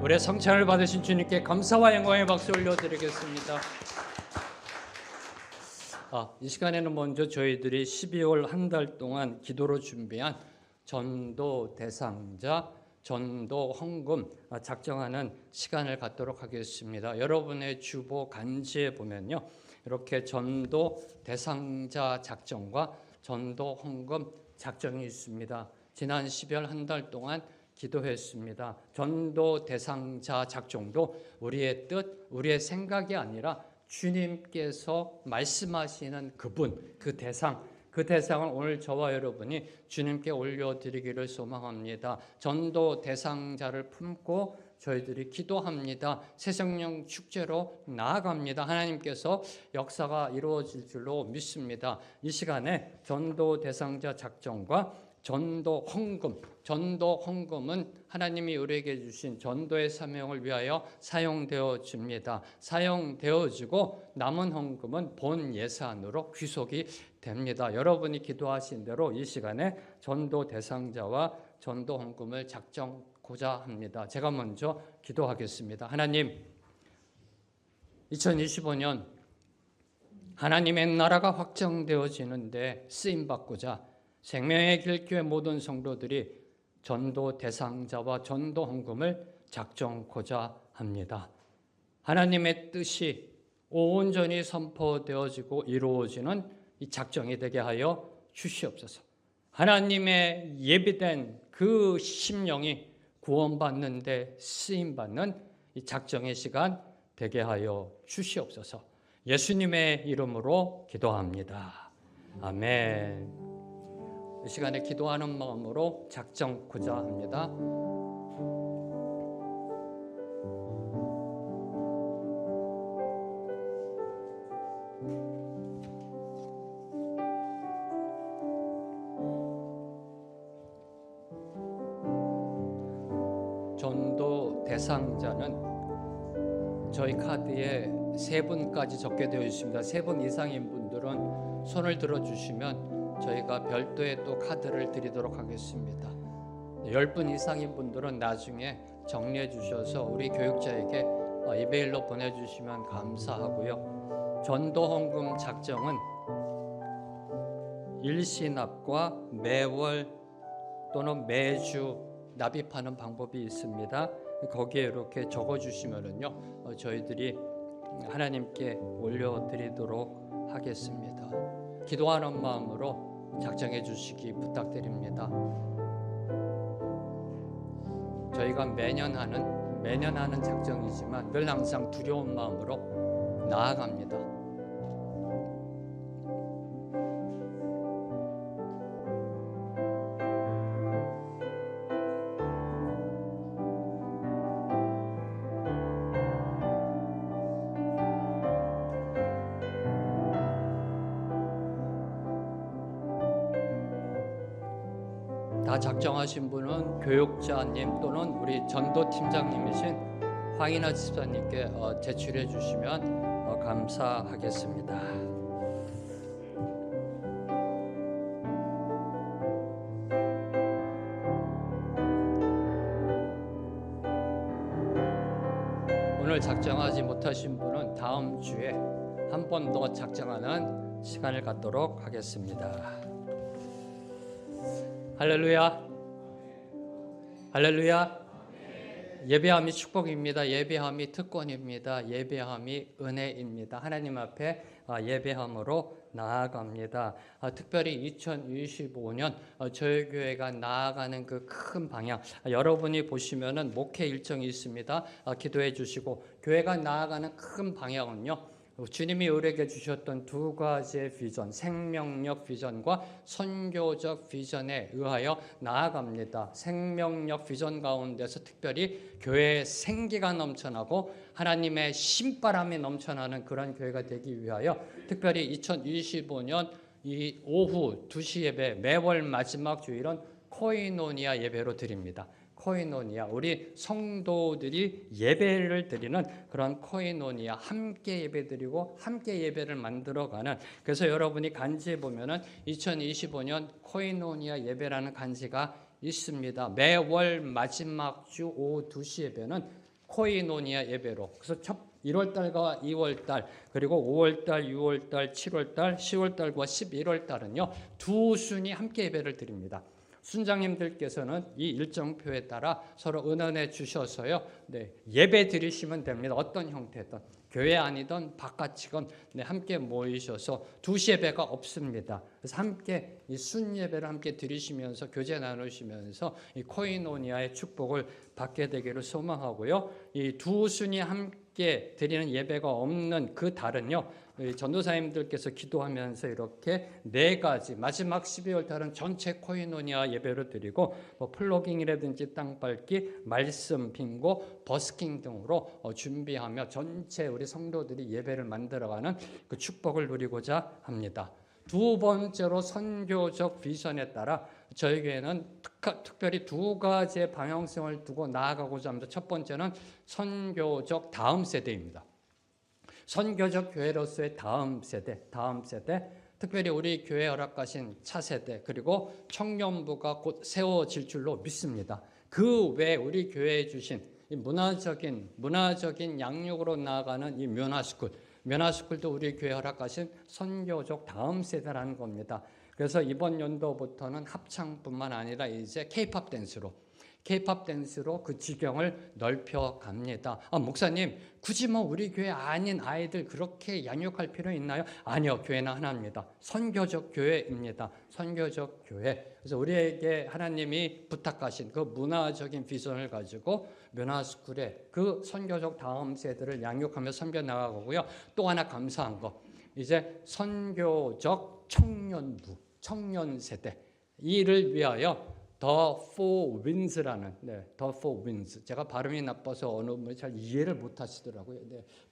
우리의 성찬을 받으신 주님께 감사와 영광의 박수 올려드리겠습니다. 이 시간에는 먼저 저희들이 12월 한 달 동안 기도로 준비한 전도 대상자, 전도 헌금 작정하는 시간을 갖도록 하겠습니다. 여러분의 주보 간지에 보면요, 이렇게 전도 대상자 작정과 전도 헌금 작정이 있습니다. 지난 12월 한 달 동안 기도했습니다. 전도 대상자 작정도 우리의 뜻, 우리의 생각이 아니라 주님께서 말씀하시는 그분, 그 대상을 오늘 저와 여러분이 주님께 올려드리기를 소망합니다. 전도 대상자를 품고 저희들이 기도합니다. 새성령 축제로 나아갑니다. 하나님께서 역사가 이루어질 줄로 믿습니다. 이 시간에 전도 대상자 작정과 전도 헌금은 하나님이 우리에게 주신 전도의 사명을 위하여 사용되어집니다. 사용되어지고 남은 헌금은 본 예산으로 귀속이 됩니다. 여러분이 기도하신 대로 이 시간에 전도 대상자와 전도 헌금을 작정고자 합니다. 제가 먼저 기도하겠습니다. 하나님, 2025년 하나님의 나라가 확정되어지는데 쓰임받고자 생명의 길교회 모든 성도들이 전도 대상자와 전도 헌금을 작정고자 합니다. 하나님의 뜻이 온전히 선포되어지고 이루어지는 이 작정이 되게 하여 주시옵소서. 하나님의 예비된 그 심령이 구원받는 데 쓰임받는 이 작정의 시간 되게 하여 주시옵소서. 예수님의 이름으로 기도합니다. 아멘. 이 시간에 기도하는 마음으로 작정고자 합니다. 전도 대상자는 저희 카드에 3분까지 적게 되어 있습니다. 3분 이상인 분들은 손을 들어주시면 저희가 별도의 또 카드를 드리도록 하겠습니다. 10분 이상인 분들은 나중에 정리해 주셔서 우리 교육자에게 이메일로 보내주시면 감사하고요. 전도 헌금 작정은 일시납과 매월 또는 매주 납입하는 방법이 있습니다. 거기에 이렇게 적어주시면은요, 저희들이 하나님께 올려드리도록 하겠습니다. 기도하는 마음으로 작정해 주시기 부탁드립니다. 저희가 매년 하는 작정이지만 늘 항상 두려운 마음으로 나아갑니다. 다 작정하신 분은 교육자님 또는 우리 전도팀장님이신 황인아 집사님께 제출해 주시면 감사하겠습니다. 오늘 작정하지 못하신 분은 다음 주에 한 번 더 작정하는 시간을 갖도록 하겠습니다. 할렐루야. 할렐루야. 예배함이 축복입니다. 예배함이 특권입니다. 예배함이 은혜입니다. 하나님 앞에 예배함으로 나아갑니다. 특별히 2025년 저희 교회가 나아가는 그 큰 방향, 여러분이 보시면은 목회 일정이 있습니다. 기도해 주시고, 교회가 나아가는 큰 방향은요, 주님이 우리에게 주셨던 2가지의 비전, 생명력 비전과 선교적 비전에 의하여 나아갑니다. 생명력 비전 가운데서 특별히 교회의 생기가 넘쳐나고 하나님의 신바람이 넘쳐나는 그런 교회가 되기 위하여 특별히 2025년 이 오후 2시 예배, 매월 마지막 주일은 코이노니아 예배로 드립니다. 코이노니아, 우리 성도들이 예배를 드리는 그런 코이노니아, 함께 예배드리고 함께 예배를 만들어가는, 그래서 여러분이 간지에 보면은 2025년 코이노니아 예배라는 간지가 있습니다. 매월 마지막 주 오후 2시 예배는 코이노니아 예배로. 그래서 1월달과 2월달 그리고 5월달, 6월달, 7월달, 10월달과 11월달은요 두 순이 함께 예배를 드립니다. 순장님들께서는 이 일정표에 따라 서로 은연해 주셔서요 예배 드리시면 됩니다. 어떤 형태든 교회 아니든 바깥이건 함께 모이셔서 2시 예배가 없습니다. 그래서 함께 이 순 예배를 함께 드리시면서 교제 나누시면서 이 코이노니아의 축복을 받게 되기를 소망하고요. 이 두 순이 함께 드리는 예배가 없는 그 달은요. 전도사님들께서 기도하면서 이렇게 4가지 마지막 12월 달은 전체 코이노니아 예배로 드리고 플로깅이라든지 땅밟기, 말씀 빙고, 버스킹 등으로 준비하며 전체 우리 성도들이 예배를 만들어가는 그 축복을 누리고자 합니다. 두 번째로 선교적 비전에 따라 저희 교회는 특별히 2가지의 방향성을 두고 나아가고자 합니다. 첫 번째는 선교적 다음 세대입니다. 선교적 교회로서의 다음 세대, 특별히 우리 교회 허락하신 차세대 그리고 청년부가 곧 세워질 줄로 믿습니다. 그 외에 우리 교회에 주신 이 문화적인 양육으로 나아가는 이 면화스쿨도 우리 교회 허락하신 선교적 다음 세대라는 겁니다. 그래서 이번 연도부터는 합창뿐만 아니라 이제 K-팝 댄스로 그 지경을 넓혀갑니다. 목사님, 굳이 우리 교회 아닌 아이들 그렇게 양육할 필요 있나요? 아니요, 교회는 하나입니다. 선교적 교회입니다. 선교적 교회. 그래서 우리에게 하나님이 부탁하신 그 문화적인 비전을 가지고 면화스쿨에 그 선교적 다음 세대를 양육하며 섬겨 나가고요. 또 하나 감사한 거, 이제 선교적 청년부, 청년 세대 이를 위하여 The Four Winds라는 The Four Winds. 제가 발음이 나빠서 어느 분이 잘 이해를 못 하시더라고요.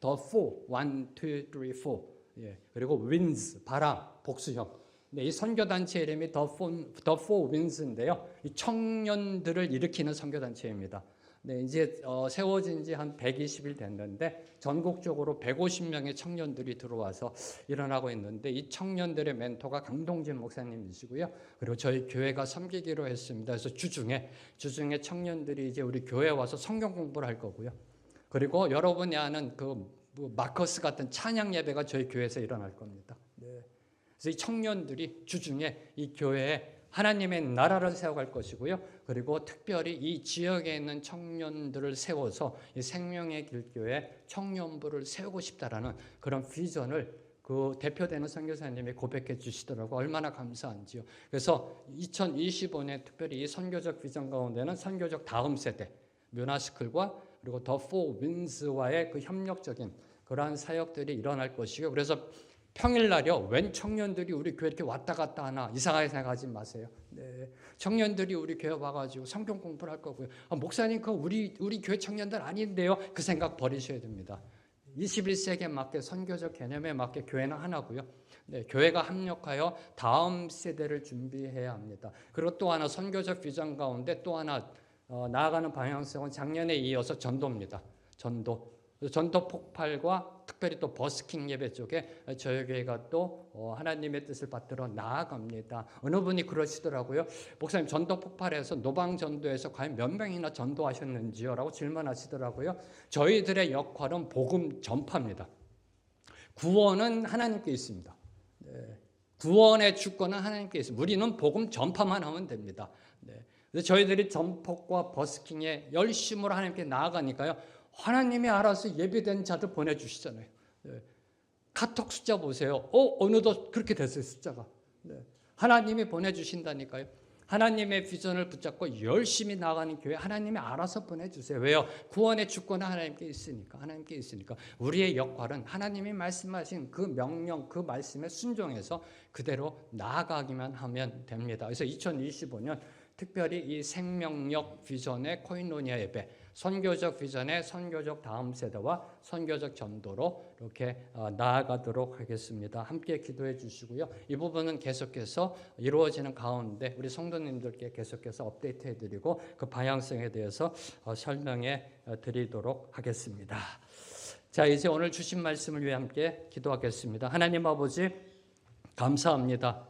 The Four, 1, 2, 3, 4. 그리고 Winds, 바람, 복수형. 이 선교단체 이름이 The Four Winds인데요. 이 청년들을 일으키는 선교단체입니다. 이제 세워진 지 한 120일 됐는데 전국적으로 150명의 청년들이 들어와서 일어나고 있는데 이 청년들의 멘토가 강동진 목사님이시고요. 그리고 저희 교회가 섬기기로 했습니다. 그래서 주중에 청년들이 이제 우리 교회에 와서 성경 공부를 할 거고요. 그리고 여러분이 아는 그 마커스 같은 찬양 예배가 저희 교회에서 일어날 겁니다. 그래서 이 청년들이 주중에 이 교회에 하나님의 나라를 세워갈 것이고요. 그리고 특별히 이 지역에 있는 청년들을 세워서 이 생명의 길교회 청년부를 세우고 싶다라는 그런 비전을 그 대표되는 선교사님이 고백해 주시더라고요. 얼마나 감사한지요. 그래서 2025년 특별히 이 선교적 비전 가운데는 선교적 다음 세대, 면화스쿨과 그리고 더 포 윈스와의 그 협력적인 그러한 사역들이 일어날 것이고요. 그래서 평일날이요. 웬 청년들이 우리 교회 이렇게 왔다 갔다 하나 이상하게 생각하지 마세요. 청년들이 우리 교회 와가지고 성경 공부를 할 거고요. 목사님 그 우리 교회 청년들 아닌데요. 그 생각 버리셔야 됩니다. 21세기에 맞게 선교적 개념에 맞게 교회는 하나고요. 교회가 합력하여 다음 세대를 준비해야 합니다. 그리고 또 하나 선교적 비전 가운데 또 하나 나아가는 방향성은 작년에 이어서 전도입니다. 전도 폭발과 특별히 또 버스킹 예배 쪽에 저희 교회가 또 하나님의 뜻을 받들어 나아갑니다. 어느 분이 그러시더라고요. 목사님 전도 폭발에서 노방 전도에서 과연 몇 명이나 전도하셨는지요? 라고 질문하시더라고요. 저희들의 역할은 복음 전파입니다. 구원은 하나님께 있습니다. 구원의 주권은 하나님께 있습니다. 우리는 복음 전파만 하면 됩니다. 그래서 저희들이 전폭과 버스킹에 열심으로 하나님께 나아가니까요. 하나님이 알아서 예비된 자들 보내주시잖아요. 카톡 숫자 보세요. 어느덧 그렇게 됐어요, 숫자가. 하나님이 보내주신다니까요. 하나님의 비전을 붙잡고 열심히 나가는 교회 하나님이 알아서 보내주세요. 왜요? 구원의 주권은 하나님께 있으니까. 우리의 역할은 하나님이 말씀하신 그 명령, 그 말씀에 순종해서 그대로 나아가기만 하면 됩니다. 그래서 2025년 특별히 이 생명력 비전의 코이노니아 예배, 선교적 비전의 선교적 다음 세대와 선교적 전도로 이렇게 나아가도록 하겠습니다. 함께 기도해 주시고요. 이 부분은 계속해서 이루어지는 가운데 우리 성도님들께 계속해서 업데이트해 드리고 그 방향성에 대해서 설명해 드리도록 하겠습니다. 자, 이제 오늘 주신 말씀을 위해 함께 기도하겠습니다. 하나님 아버지 감사합니다.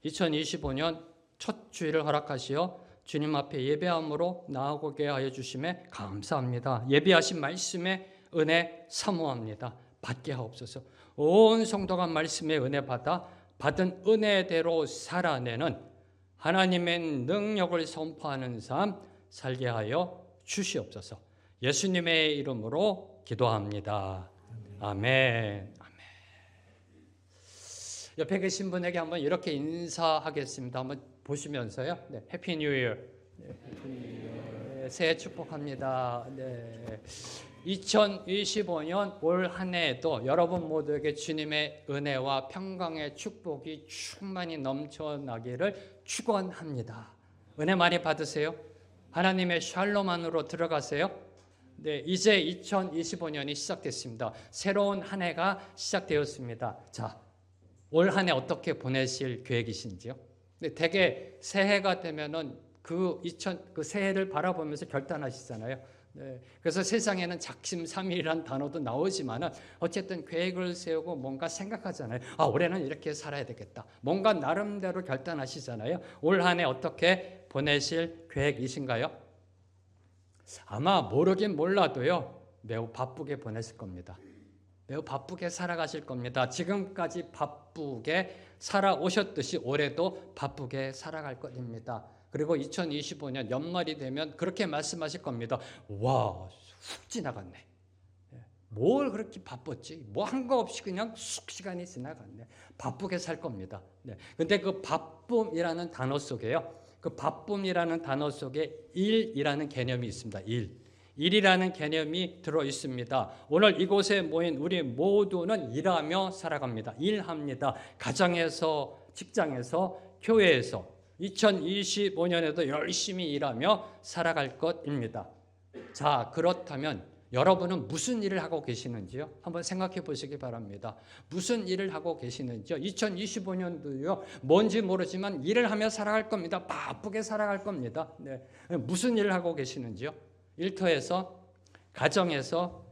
2025년 첫 주일을 허락하시어 주님 앞에 예배함으로 나아오게 하여 주심에 감사합니다. 예비하신 말씀의 은혜 사모합니다. 받게 하옵소서. 온 성도가 말씀의 은혜 받은 은혜대로 살아내는 하나님의 능력을 선포하는 삶 살게 하여 주시옵소서. 예수님의 이름으로 기도합니다. 아멘. 옆에 계신 분에게 한번 이렇게 인사하겠습니다. 한번 보시면서요. 네, 해피 뉴 이어. 네, 새해 축복합니다. 네. 2025년 올 한 해에도 여러분 모두에게 주님의 은혜와 평강의 축복이 충만히 넘쳐나기를 축원합니다. 은혜 많이 받으세요. 하나님의 샬롬 안으로 들어가세요. 네, 이제 2025년이 시작됐습니다. 새로운 한 해가 시작되었습니다. 자, 올 한 해 어떻게 보내실 계획이신지요? 네, 대개 새해가 되면은 그 새해를 바라보면서 결단하시잖아요. 네, 그래서 세상에는 작심삼일이란 단어도 나오지만은 어쨌든 계획을 세우고 뭔가 생각하잖아요. 아, 올해는 이렇게 살아야 되겠다. 뭔가 나름대로 결단하시잖아요. 올 한 해 어떻게 보내실 계획이신가요? 아마 모르긴 몰라도요, 매우 바쁘게 보내실 겁니다. 매우 바쁘게 살아가실 겁니다. 지금까지 바쁘게 살아오셨듯이 올해도 바쁘게 살아갈 것입니다. 그리고 2025년 연말이 되면 그렇게 말씀하실 겁니다. 와, 훅 지나갔네. 뭘 그렇게 바빴지? 뭐 한 거 없이 그냥 쑥 시간이 지나갔네. 바쁘게 살 겁니다. 네. 근데 그 바쁨이라는 단어 속에요. 그 바쁨이라는 단어 속에 일이라는 개념이 있습니다. 일이라는 개념이 들어 있습니다. 오늘 이곳에 모인 우리 모두는 일하며 살아갑니다. 일합니다. 가정에서, 직장에서, 교회에서 2025년에도 열심히 일하며 살아갈 것입니다. 자, 그렇다면 여러분은 무슨 일을 하고 계시는지요? 한번 생각해 보시기 바랍니다. 무슨 일을 하고 계시는지요? 2025년도요, 뭔지 모르지만 일을 하며 살아갈 겁니다. 바쁘게 살아갈 겁니다. 네. 무슨 일을 하고 계시는지요? 일터에서, 가정에서,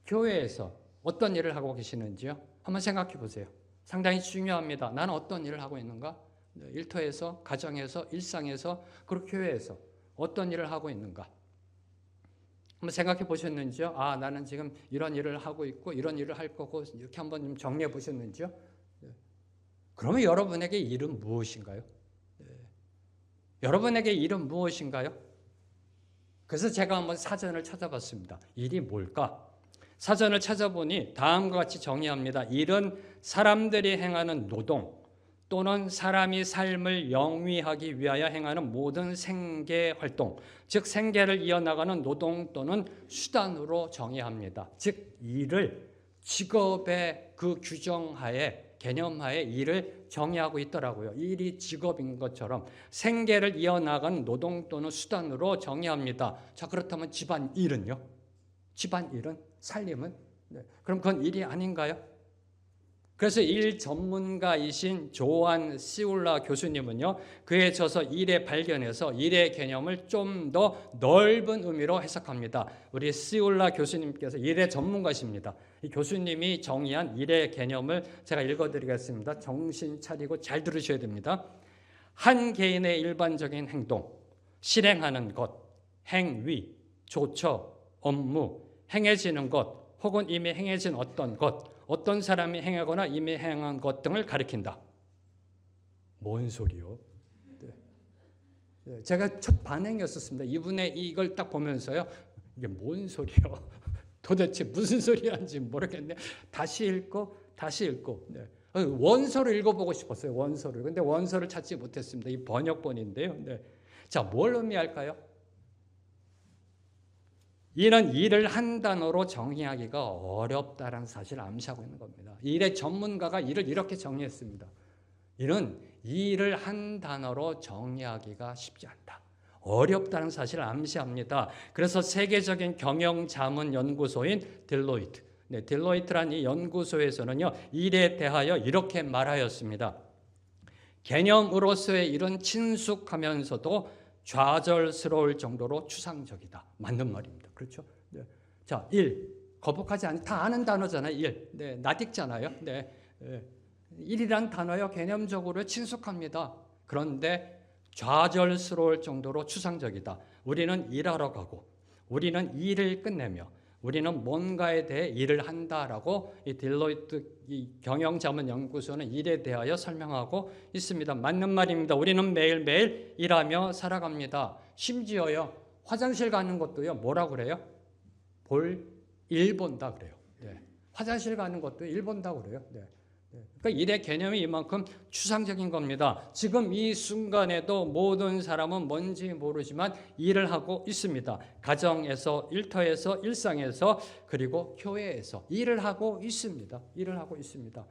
교회에서 어떤 일을 하고 계시는지요? 한번 생각해 보세요. 상당히 중요합니다. 나는 어떤 일을 하고 있는가? 일터에서, 가정에서, 일상에서, 그리고 교회에서 어떤 일을 하고 있는가? 한번 생각해 보셨는지요? 아, 나는 지금 이런 일을 하고 있고 이런 일을 할 거고 이렇게 한번 좀 정리해 보셨는지요? 그러면 여러분에게 일은 무엇인가요? 여러분에게 일은 무엇인가요? 그래서 제가 한번 사전을 찾아봤습니다. 일이 뭘까? 사전을 찾아보니 다음과 같이 정의합니다. 일은 사람들이 행하는 노동 또는 사람이 삶을 영위하기 위하여 행하는 모든 생계 활동, 즉 생계를 이어나가는 노동 또는 수단으로 정의합니다. 즉 일을 직업의 그 규정하에, 개념하에 일을 정의하고 있더라고요. 일이 직업인 것처럼 생계를 이어나가는 노동 또는 수단으로 정의합니다. 자, 그렇다면 집안일은요? 집안일은? 살림은? 네. 그럼 그건 일이 아닌가요? 그래서 일 전문가이신 조한 시울라 교수님은요, 그에 져서 일의 발견에서 일의 개념을 좀 더 넓은 의미로 해석합니다. 우리 시울라 교수님께서 일의 전문가십니다. 이 교수님이 정의한 일의 개념을 제가 읽어드리겠습니다. 정신 차리고 잘 들으셔야 됩니다. 한 개인의 일반적인 행동, 실행하는 것, 행위, 조처, 업무, 행해지는 것, 혹은 이미 행해진 어떤 것, 어떤 사람이 행하거나 이미 행한 것 등을 가리킨다. 뭔 소리요? 네. 제가 첫 반응이었었습니다. 이분의 이걸 딱 보면서요. 이게 뭔 소리요? 도대체 무슨 소리 하는지 모르겠네. 다시 읽고 다시 읽고. 네. 원서를 읽어보고 싶었어요. 원서를. 근데 원서를 찾지 못했습니다. 이 번역본인데요. 네. 자, 뭘 의미할까요? 이는 일을 한 단어로 정의하기가 어렵다는 사실을 암시하고 있는 겁니다. 일의 전문가가 일을 이렇게 정의했습니다. 이는 일을 한 단어로 정의하기가 쉽지 않다. 어렵다는 사실을 암시합니다. 그래서 세계적인 경영자문연구소인 딜로이트, 딜로이트라는 이 연구소에서는요, 일에 대하여 이렇게 말하였습니다. 개념으로서의 일은 친숙하면서도 좌절스러울 정도로 추상적이다. 맞는 말입니다. 그렇죠? 네. 자, 일. 거북하지 않은, 다 아는 단어잖아요. 일. 네, 낯익잖아요. 네. 일이란 단어요. 개념적으로 친숙합니다. 그런데 좌절스러울 정도로 추상적이다. 우리는 일하러 가고 우리는 일을 끝내며 우리는 뭔가에 대해 일을 한다라고 이 딜로이트 이 경영자문연구소는 일에 대하여 설명하고 있습니다. 맞는 말입니다. 우리는 매일매일 일하며 살아갑니다. 심지어요, 화장실 가는 것도요, 뭐라 그래요? 일 본다 그래요. 네. 화장실 가는 것도 일 본다 그래요. 네. 그러니까 일의 개념이 이만큼 추상적인 겁니다. 지금 이 순간에도 모든 사람은 뭔지 모르지만 일을 하고 있습니다. 가정에서, 일터에서, 일상에서, 그리고 교회에서 일을 하고 있습니다. 일을 하고 있습니다.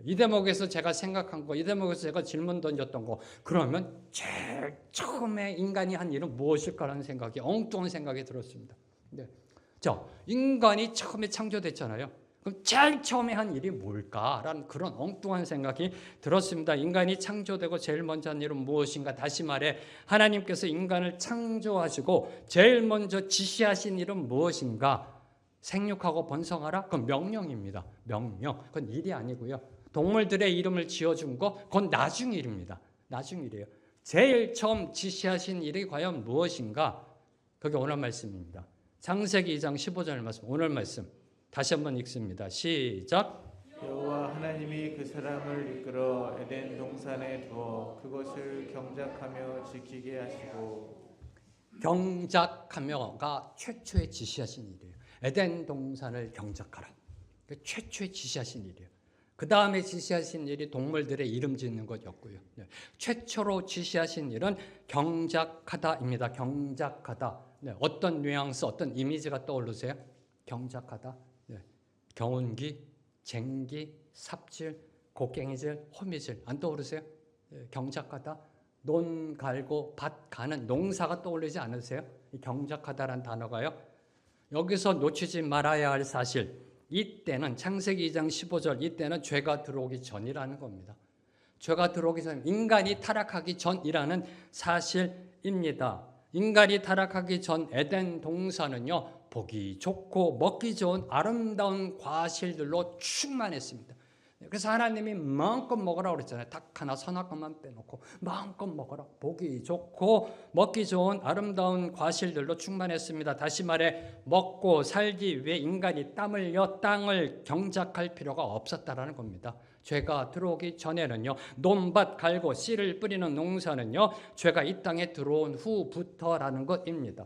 이 대목에서 제가 생각한 거, 이 대목에서 제가 질문 던졌던 거, 그러면 제일 처음에 인간이 한 일은 무엇일까라는 생각이, 엉뚱한 생각이 들었습니다. 네. 자, 인간이 처음에 창조됐잖아요. 그럼 제일 처음에 한 일이 뭘까라는 그런 엉뚱한 생각이 들었습니다. 인간이 창조되고 제일 먼저 한 일은 무엇인가? 다시 말해 하나님께서 인간을 창조하시고 제일 먼저 지시하신 일은 무엇인가? 생육하고 번성하라? 그건 명령입니다. 명령. 그건 일이 아니고요. 동물들의 이름을 지어준 거 그건 나중 일입니다. 나중 일이에요. 제일 처음 지시하신 일이 과연 무엇인가? 그게 오늘 말씀입니다. 창세기 2장 15절 말씀, 오늘 말씀 다시 한번 읽습니다. 시작. 여호와 하나님이 그 사람을 이끌어 에덴 동산에 두어 그것을 경작하며 지키게 하시고. 경작하며가 최초의 지시하신 일이에요. 에덴 동산을 경작하라. 최초의 지시하신 일이에요. 그 다음에 지시하신 일이 동물들의 이름 짓는 것이었고요. 최초로 지시하신 일은 경작하다입니다. 경작하다. 어떤 뉘앙스, 어떤 이미지가 떠오르세요? 경작하다. 경운기, 쟁기, 삽질, 곡괭이질, 호미질 안 떠오르세요? 경작하다. 논 갈고 밭 가는 농사가 떠오르지 않으세요? 이 경작하다라는 단어가요. 여기서 놓치지 말아야 할 사실, 이때는 창세기 2장 15절, 이때는 죄가 들어오기 전이라는 겁니다. 죄가 들어오기 전, 인간이 타락하기 전이라는 사실입니다. 인간이 타락하기 전 에덴 동산은요, 보기 좋고 먹기 좋은 아름다운 과실들로 충만했습니다. 그래서 하나님이 마음껏 먹으라고 그랬잖아요. 닭 하나 선악과만 빼놓고 마음껏 먹어라. 보기 좋고 먹기 좋은 아름다운 과실들로 충만했습니다. 다시 말해 먹고 살기 위해 인간이 땀 흘려 땅을 경작할 필요가 없었다라는 겁니다. 죄가 들어오기 전에는요, 논밭 갈고 씨를 뿌리는 농사는요, 죄가 이 땅에 들어온 후부터라는 것입니다.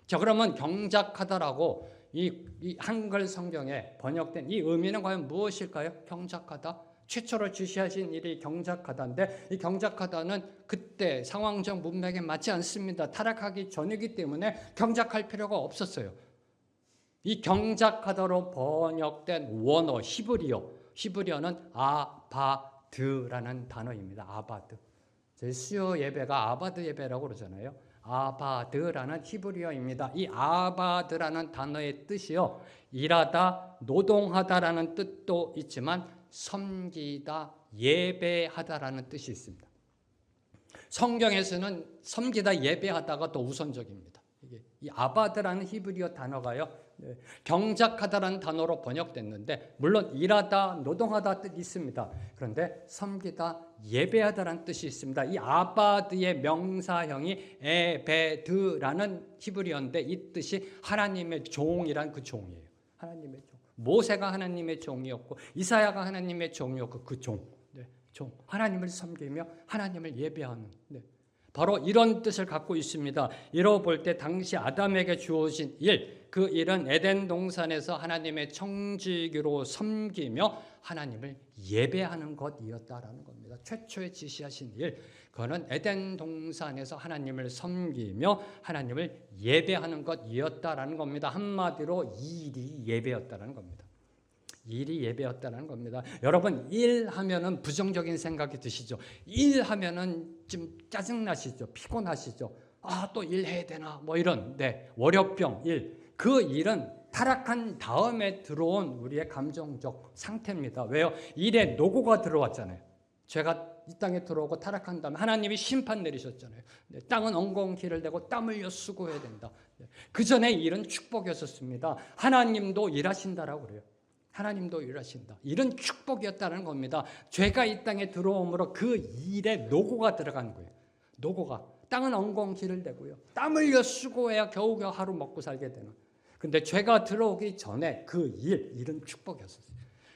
자, 그러면 경작하다라고 이 한글 성경에 번역된 이 의미는 과연 무엇일까요? 경작하다. 최초로 지시하신 일이 경작하다인데, 이 경작하다는 그때 상황적 문맥에 맞지 않습니다. 타락하기 전이기 때문에 경작할 필요가 없었어요. 이 경작하다로 번역된 원어 히브리어는 아바드라는 단어입니다. 아바드. 저희 수요 예배가 아바드 예배라고 그러잖아요. 아바드라는 히브리어입니다. 이 아바드라는 단어의 뜻이요, 일하다, 노동하다라는 뜻도 있지만 섬기다, 예배하다라는 뜻이 있습니다. 성경에서는 섬기다, 예배하다가 더 우선적입니다. 이 아바드라는 히브리어 단어가요, 경작하다라는 단어로 번역됐는데, 물론 일하다, 노동하다 뜻이 있습니다. 그런데 섬기다, 예배하다라는 뜻이 있습니다. 이 아바드의 명사형이 에베드라는 히브리어인데, 이 뜻이 하나님의 종이란 그 종이에요. 하나님의 종. 모세가 하나님의 종이었고 이사야가 하나님의 종이었고 그 종. 종. 하나님을 섬기며 하나님을 예배하는. 바로 이런 뜻을 갖고 있습니다. 이로 볼 때 당시 아담에게 주어진 일, 그 일은 에덴 동산에서 하나님의 청지기로 섬기며 하나님을 예배하는 것이었다라는 겁니다. 최초에 지시하신 일, 그거는 에덴 동산에서 하나님을 섬기며 하나님을 예배하는 것이었다라는 겁니다. 한마디로 일이 예배였다라는 겁니다. 일이 예배였다는 겁니다. 여러분, 일하면은 부정적인 생각이 드시죠? 일하면은 좀 짜증나시죠? 피곤하시죠? 아, 또 일해야 되나? 뭐 이런, 월요병 일. 그 일은 타락한 다음에 들어온 우리의 감정적 상태입니다. 왜요? 일에 노고가 들어왔잖아요. 죄가 이 땅에 들어오고 타락한 다음에 하나님이 심판 내리셨잖아요. 땅은 엉겅퀴를 대고 땀 흘려 수고해야 된다. 그 전에 일은 축복이었습니다. 하나님도 일하신다라고 그래요. 하나님도 일하신다. 이런 축복이었다는 겁니다. 죄가 이 땅에 들어옴으로 그 일에 노고가 들어간 거예요. 노고가. 땅은 엉겅퀴를 대고요. 땀 흘려 수고해야 겨우겨우 하루 먹고 살게 되는. 근데 죄가 들어오기 전에 그 일은 축복이었어요.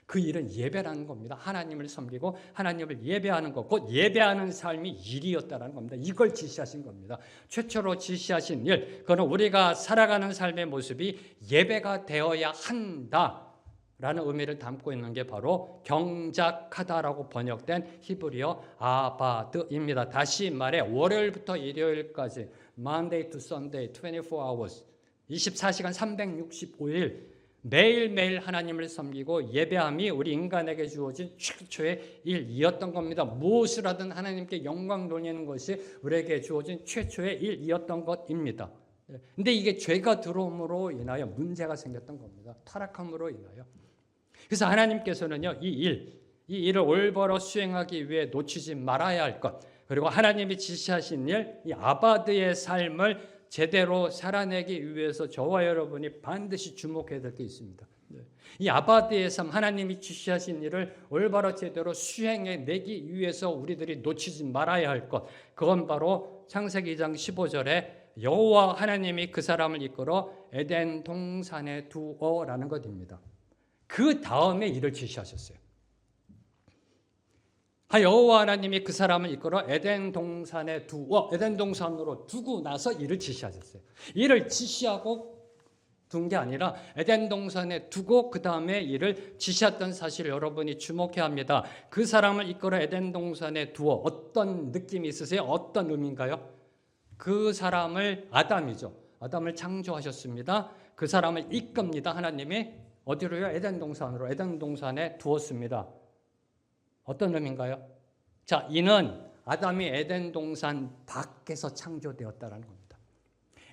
그 일은 예배라는 겁니다. 하나님을 섬기고 하나님을 예배하는 것, 곧 예배하는 삶이 일이었다는 겁니다. 이걸 지시하신 겁니다. 최초로 지시하신 일, 그건 우리가 살아가는 삶의 모습이 예배가 되어야 한다라는 의미를 담고 있는 게 바로 경작하다라고 번역된 히브리어 아바드입니다. 다시 말해 월요일부터 일요일까지 Monday to Sunday, 24 hours, 24시간 365일 매일매일 하나님을 섬기고 예배함이 우리 인간에게 주어진 최초의 일이었던 겁니다. 무엇을 하든 하나님께 영광 돌리는 것이 우리에게 주어진 최초의 일이었던 것입니다. 근데 이게 죄가 들어옴으로 인하여 문제가 생겼던 겁니다. 타락함으로 인하여. 그래서 하나님께서는요, 이 일을 올바로 수행하기 위해 놓치지 말아야 할 것, 그리고 하나님이 지시하신 일, 이 아바드의 삶을 제대로 살아내기 위해서 저와 여러분이 반드시 주목해야 될 게 있습니다. 이 아바드의 삶, 하나님이 지시하신 일을 올바로 제대로 수행해내기 위해서 우리들이 놓치지 말아야 할 것, 그건 바로 창세기 2장 15절에 여호와 하나님이 그 사람을 이끌어 에덴 동산에 두어라는 것입니다. 그 다음에 일을 지시하셨어요. 여호와 하나님이 그 사람을 이끌어 에덴 동산에 두어, 에덴 동산으로 두고 나서 일을 지시하셨어요. 일을 지시하고 둔 게 아니라 에덴 동산에 두고 그 다음에 일을 지시했던 사실을 여러분이 주목해야 합니다. 그 사람을 이끌어 에덴 동산에 두어, 어떤 느낌이 있으세요? 어떤 의미인가요? 그 사람을, 아담이죠. 아담을 창조하셨습니다. 그 사람을 이끕니다. 하나님이 어디로요? 에덴 동산으로, 에덴 동산에 두었습니다. 어떤 의미인가요? 자, 이는 아담이 에덴 동산 밖에서 창조되었다는 겁니다.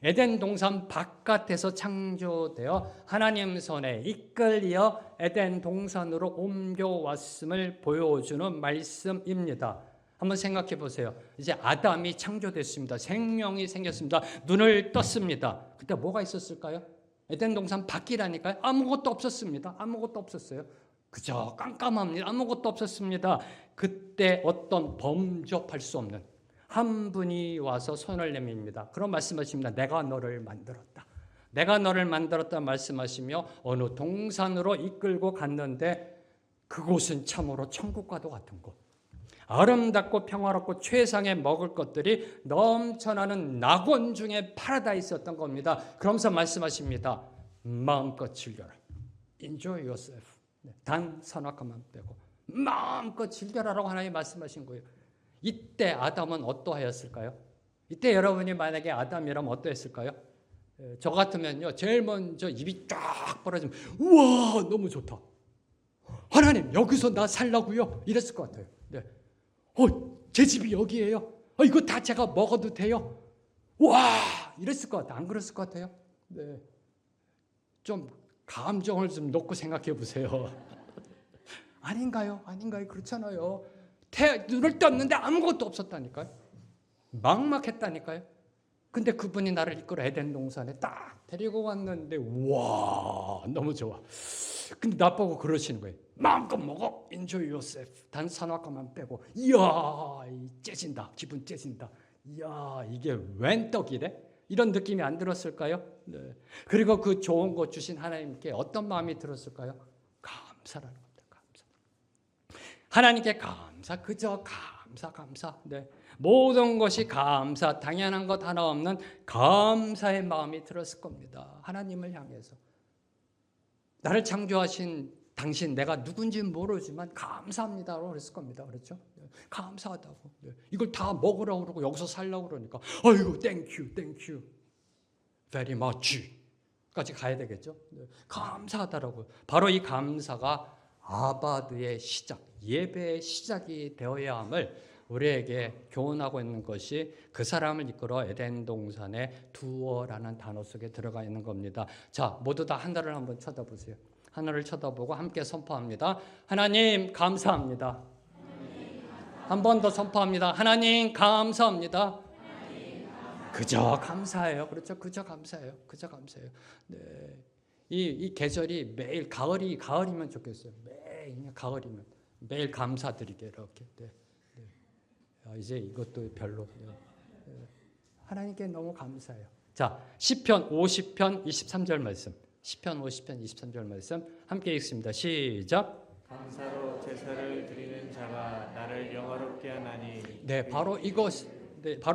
에덴 동산 바깥에서 창조되어 하나님 손에 이끌려 에덴 동산으로 옮겨왔음을 보여주는 말씀입니다. 한번 생각해 보세요. 이제 아담이 창조됐습니다. 생명이 생겼습니다. 눈을 떴습니다. 그때 뭐가 있었을까요? 에덴 동산 밖이라니까요. 아무것도 없었습니다. 아무것도 없었어요. 그저 깜깜합니다. 아무것도 없었습니다. 그때 어떤 범접할 수 없는 한 분이 와서 손을 내밉니다. 그런 말씀하십니다. 내가 너를 만들었다. 내가 너를 만들었다 말씀하시며 어느 동산으로 이끌고 갔는데 그곳은 참으로 천국과도 같은 곳. 아름답고 평화롭고 최상의 먹을 것들이 넘쳐나는 낙원 중에 파라다이스였던 겁니다. 그러면서 말씀하십니다. 마음껏 즐겨라. Enjoy yourself. 단 선악과만 빼고 마음껏 즐겨라라고 하나님 말씀하신 거예요. 이때 아담은 어떠하였을까요? 이때 여러분이 만약에 아담이라면 어떠했을까요? 저 같으면요, 제일 먼저 입이 쫙 벌어지면 우와 너무 좋다. 하나님 여기서 나 살라고요? 이랬을 것 같아요. 네. 제 집이 여기예요. 이거 다 제가 먹어도 돼요? 와 이랬을 것 같아요. 안 그랬을 것 같아요? 네. 좀 감정을 좀 놓고 생각해 보세요. 아닌가요? 아닌가요? 그렇잖아요. 눈을 떴는데 아무것도 없었다니까요. 막막했다니까요. 근데 그분이 나를 이끌어 에덴 동산에 딱 데리고 왔는데 와 너무 좋아. 근데 나보고 그러시는 거예요. 마음껏 먹어. Enjoy yourself. 단 선악과만 빼고. 이야 째진다. 기분 째진다. 이야 이게 웬 떡이래? 이런 느낌이 안 들었을까요? 네. 그리고 그 좋은 것 주신 하나님께 어떤 마음이 들었을까요? 감사라는 겁니다. 감사. 하나님께 감사, 그저 감사. 네. 모든 것이 감사, 당연한 것 하나 없는 감사의 마음이 들었을 겁니다. 하나님을 향해서. 나를 창조하신 당신, 내가 누군지 모르지만 감사합니다라고 그랬을 겁니다. 그렇죠? 네. 감사하다고. 네. 이걸 다 먹으라고 그러고 여기서 살라고 그러니까 아이고 땡큐 very much 까지 가야 되겠죠. 네. 감사하다라고. 바로 이 감사가 아바드의 시작, 예배의 시작이 되어야 함을 우리에게 교훈하고 있는 것이 그 사람을 이끌어 에덴 동산에 두어라는 단어 속에 들어가 있는 겁니다. 자, 모두 다 하늘을 한번 쳐다보세요. 하늘을 쳐다보고 함께 선포합니다. 하나님 감사합니다. 한 번 더 선포합니다. 하나님 감사합니다. 그저 감사해요. 그렇죠? 그저 감사해요. 그저 감사해요. 네. 이 계절이 매일 가을이면 좋겠어요. 매일 가을이면 매일 감사드리게 이렇게. 네. 네. 이제 이것도 별로. 네. 하나님께 너무 감사해요. 자, 시편 50편 23절 말씀. 시편 50편 23절 말씀 함께 읽습니다. 시작. 감사로 제사를 드리는 자가 나를 영화롭게 하나니. 네, 바로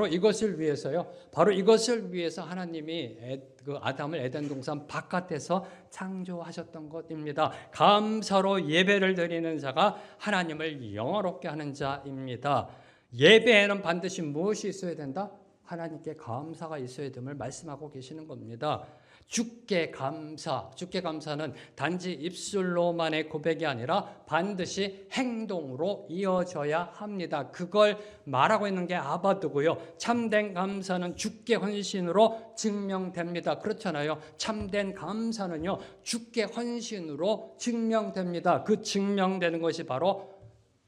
이것을 위해서요. 바로 이것을 위해서 하나님이 그 아담을 에덴 동산 바깥에서 창조하셨던 것입니다. 감사로 예배를 드리는 자가 하나님을 영화롭게 하는 자입니다. 예배에는 반드시 무엇이 있어야 된다? 하나님께 감사가 있어야 됨을 말씀하고 계시는 겁니다. 주께 감사, 주께 감사는 단지 입술로만의 고백이 아니라 반드시 행동으로 이어져야 합니다. 그걸 말하고 있는 게 아바드고요. 참된 감사는 주께 헌신으로 증명됩니다. 그렇잖아요. 참된 감사는요, 주께 헌신으로 증명됩니다. 그 증명되는 것이 바로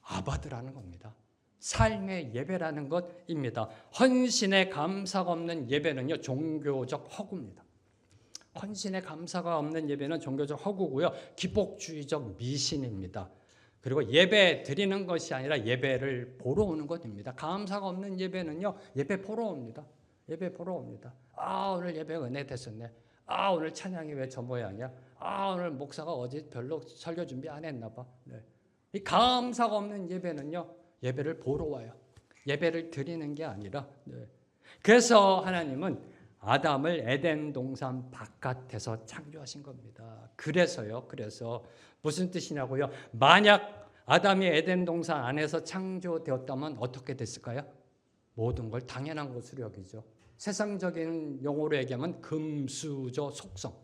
아바드라는 겁니다. 삶의 예배라는 것입니다. 헌신의 감사가 없는 예배는요, 종교적 허구입니다. 헌신의 감사가 없는 예배는 종교적 허구고요. 기복주의적 미신입니다. 그리고 예배 드리는 것이 아니라 예배를 보러 오는 것입니다. 감사가 없는 예배는요, 예배 보러 옵니다. 예배 보러 옵니다. 아, 오늘 예배 은혜 됐었네. 아, 오늘 찬양이 왜 저 모양이야? 아, 오늘 목사가 어제 별로 설교 준비 안 했나 봐. 네. 이 감사가 없는 예배는요, 예배를 보러 와요. 예배를 드리는 게 아니라. 네. 그래서 하나님은 아담을 에덴 동산 바깥에서 창조하신 겁니다. 그래서 무슨 뜻이냐고요? 만약 아담이 에덴 동산 안에서 창조되었다면 어떻게 됐을까요? 모든 걸 당연한 것으로 여기죠. 세상적인 용어로 얘기하면 금수저 속성.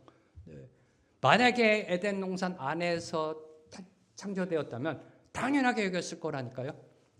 만약에 에덴 동산 안에서 창조되었다면 당연하게 여겼을 거라니까요.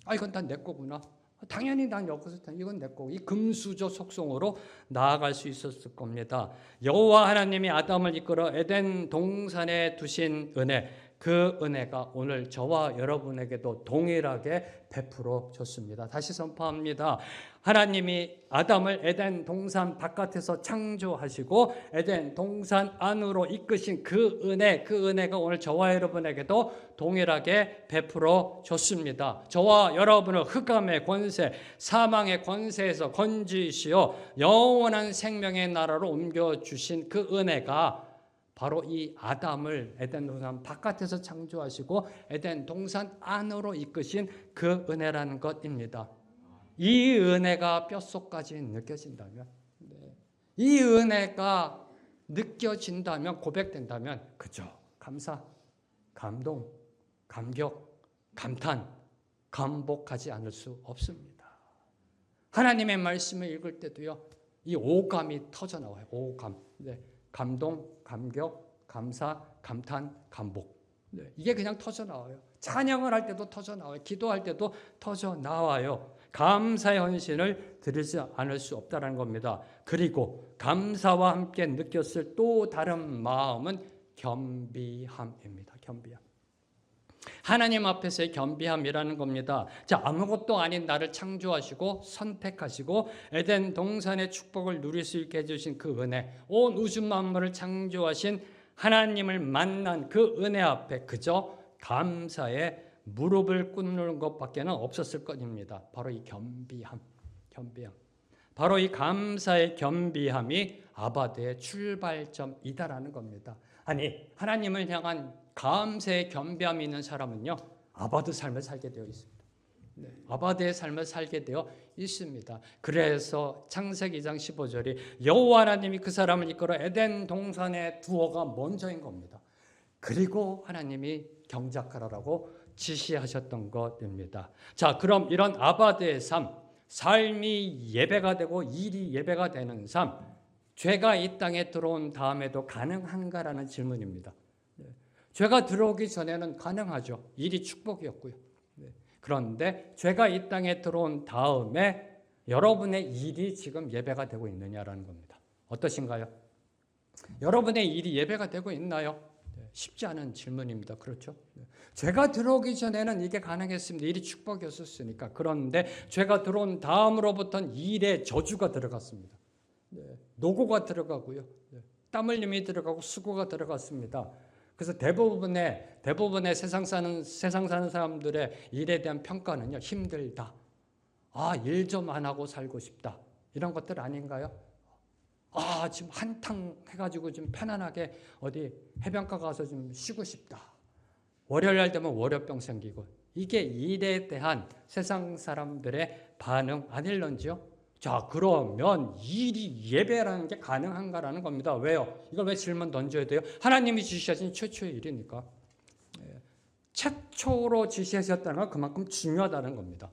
아, 이건 다 내 거구나. 당연히 난 여기서 이건 내 거고, 이 금수저 속성으로 나아갈 수 있었을 겁니다. 여호와 하나님이 아담을 이끌어 에덴 동산에 두신 은혜, 그 은혜가 오늘 저와 여러분에게도 동일하게 베풀어 줬습니다. 다시 선포합니다. 하나님이 아담을 에덴 동산 바깥에서 창조하시고 에덴 동산 안으로 이끄신 그 은혜가 오늘 저와 여러분에게도 동일하게 베풀어 줬습니다. 저와 여러분을 흑암의 권세, 사망의 권세에서 건지시어 영원한 생명의 나라로 옮겨주신 그 은혜가 바로 이 아담을 에덴 동산 바깥에서 창조하시고 에덴 동산 안으로 이끄신 그 은혜라는 것입니다. 이 은혜가 뼛속까지 느껴진다면, 이 은혜가 느껴진다면, 고백된다면, 그죠? 감사, 감동, 감격, 감탄, 감복하지 않을 수 없습니다. 하나님의 말씀을 읽을 때도요, 이 오감이 터져 나와요. 오감. 네. 감동, 감격, 감사, 감탄, 감복. 네. 이게 그냥 터져 나와요. 찬양을 할 때도 터져 나와요. 기도할 때도 터져 나와요. 감사의 헌신을 드리지 않을 수 없다는 겁니다. 그리고 감사와 함께 느꼈을 또 다른 마음은 겸비함입니다. 겸비함. 하나님 앞에서의 겸비함이라는 겁니다. 자, 아무것도 아닌 나를 창조하시고 선택하시고 에덴 동산의 축복을 누릴 수 있게 해주신 그 은혜, 온 우주 만물을 창조하신 하나님을 만난 그 은혜 앞에 그저 감사의 무릎을 꿇는 것밖에는 없었을 것입니다. 바로 이 겸비함. 바로 이 감사의 겸비함이 아바드의 출발점이다라는 겁니다. 아니, 하나님을 향한 감사의 겸비함이 있는 사람은요, 아바드 삶을 살게 되어 있습니다. 네, 아바드의 삶을 살게 되어 있습니다. 그래서 창세기 2장 15절이 여호와 하나님이 그 사람을 이끌어 에덴 동산에 두어가 먼저인 겁니다. 그리고 하나님이 경작하라고 지시하셨던 것입니다. 자, 그럼 이런 아바드의 삶이 예배가 되고 일이 예배가 되는 삶, 죄가 이 땅에 들어온 다음에도 가능한가라는 질문입니다. 죄가 들어오기 전에는 가능하죠. 일이 축복이었고요. 그런데 죄가 이 땅에 들어온 다음에 여러분의 일이 지금 예배가 되고 있느냐라는 겁니다. 어떠신가요? 여러분의 일이 예배가 되고 있나요? 쉽지 않은 질문입니다. 그렇죠? 죄가 들어오기 전에는 이게 가능했습니다. 일이 축복이었으니까. 그런데 죄가 들어온 다음으로부터는 일에 저주가 들어갔습니다. 노고가 들어가고요. 땀 흘림이 들어가고 수고가 들어갔습니다. 그래서 대부분의 세상 사는 사람들의 일에 대한 평가는요, 힘들다. 아, 일 좀 안 하고 살고 싶다. 이런 것들 아닌가요? 지금 한탕 해가지고 좀 편안하게 어디 해변가 가서 좀 쉬고 싶다. 월요일 날 되면 월요병 생기고. 이게 일에 대한 세상 사람들의 반응 아닐런지요? 자, 그러면 일이 예배라는 게 가능한가라는 겁니다. 왜요? 이걸 왜 질문 던져야 돼요? 하나님이 지시하신 최초의 일이니까. 최초로 지시하셨다는 건 그만큼 중요하다는 겁니다.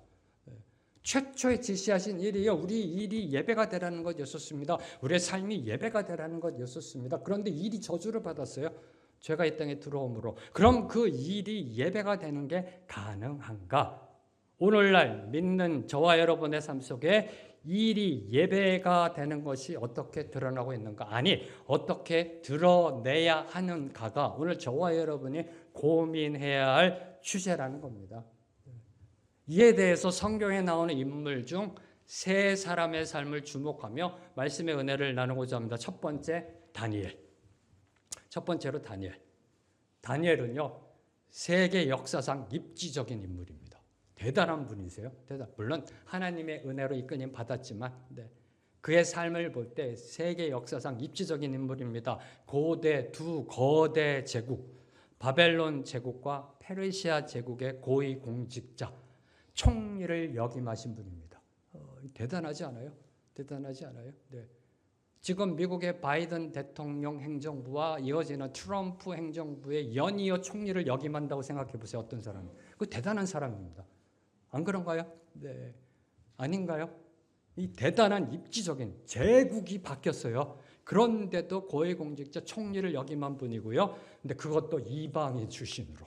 최초에 지시하신 일이요. 우리 일이 예배가 되라는 것이었습니다. 우리의 삶이 예배가 되라는 것이었습니다. 그런데 일이 저주를 받았어요. 죄가 이 땅에 들어오므로. 그럼 그 일이 예배가 되는 게 가능한가? 오늘날 믿는 저와 여러분의 삶 속에 일이 예배가 되는 것이 어떻게 드러나고 있는가? 아니, 어떻게 드러내야 하는가가 오늘 저와 여러분이 고민해야 할 주제라는 겁니다. 이에 대해서 성경에 나오는 인물 중 세 사람의 삶을 주목하며 말씀의 은혜를 나누고자 합니다. 첫 번째, 다니엘. 첫 번째로 다니엘. 다니엘은요, 세계 역사상 입지적인 인물입니다. 대단한 분이세요. 물론 하나님의 은혜로 이끌림 받았지만 그의 삶을 볼 때 세계 역사상 입지적인 인물입니다. 두 거대 제국, 바벨론 제국과 페르시아 제국의 고위 공직자, 총리를 역임하신 분입니다. 대단하지 않아요? 대단하지 않아요? 네. 지금 미국의 바이든 대통령 행정부와 이어지는 트럼프 행정부의 연이어 총리를 역임한다고 생각해 보세요. 어떤 사람? 그 대단한 사람입니다. 안 그런가요? 네. 아닌가요? 이 대단한 입지적인 제국이 바뀌었어요. 그런데도 고위공직자 총리를 역임한 분이고요. 근데 그것도 이방인 출신으로.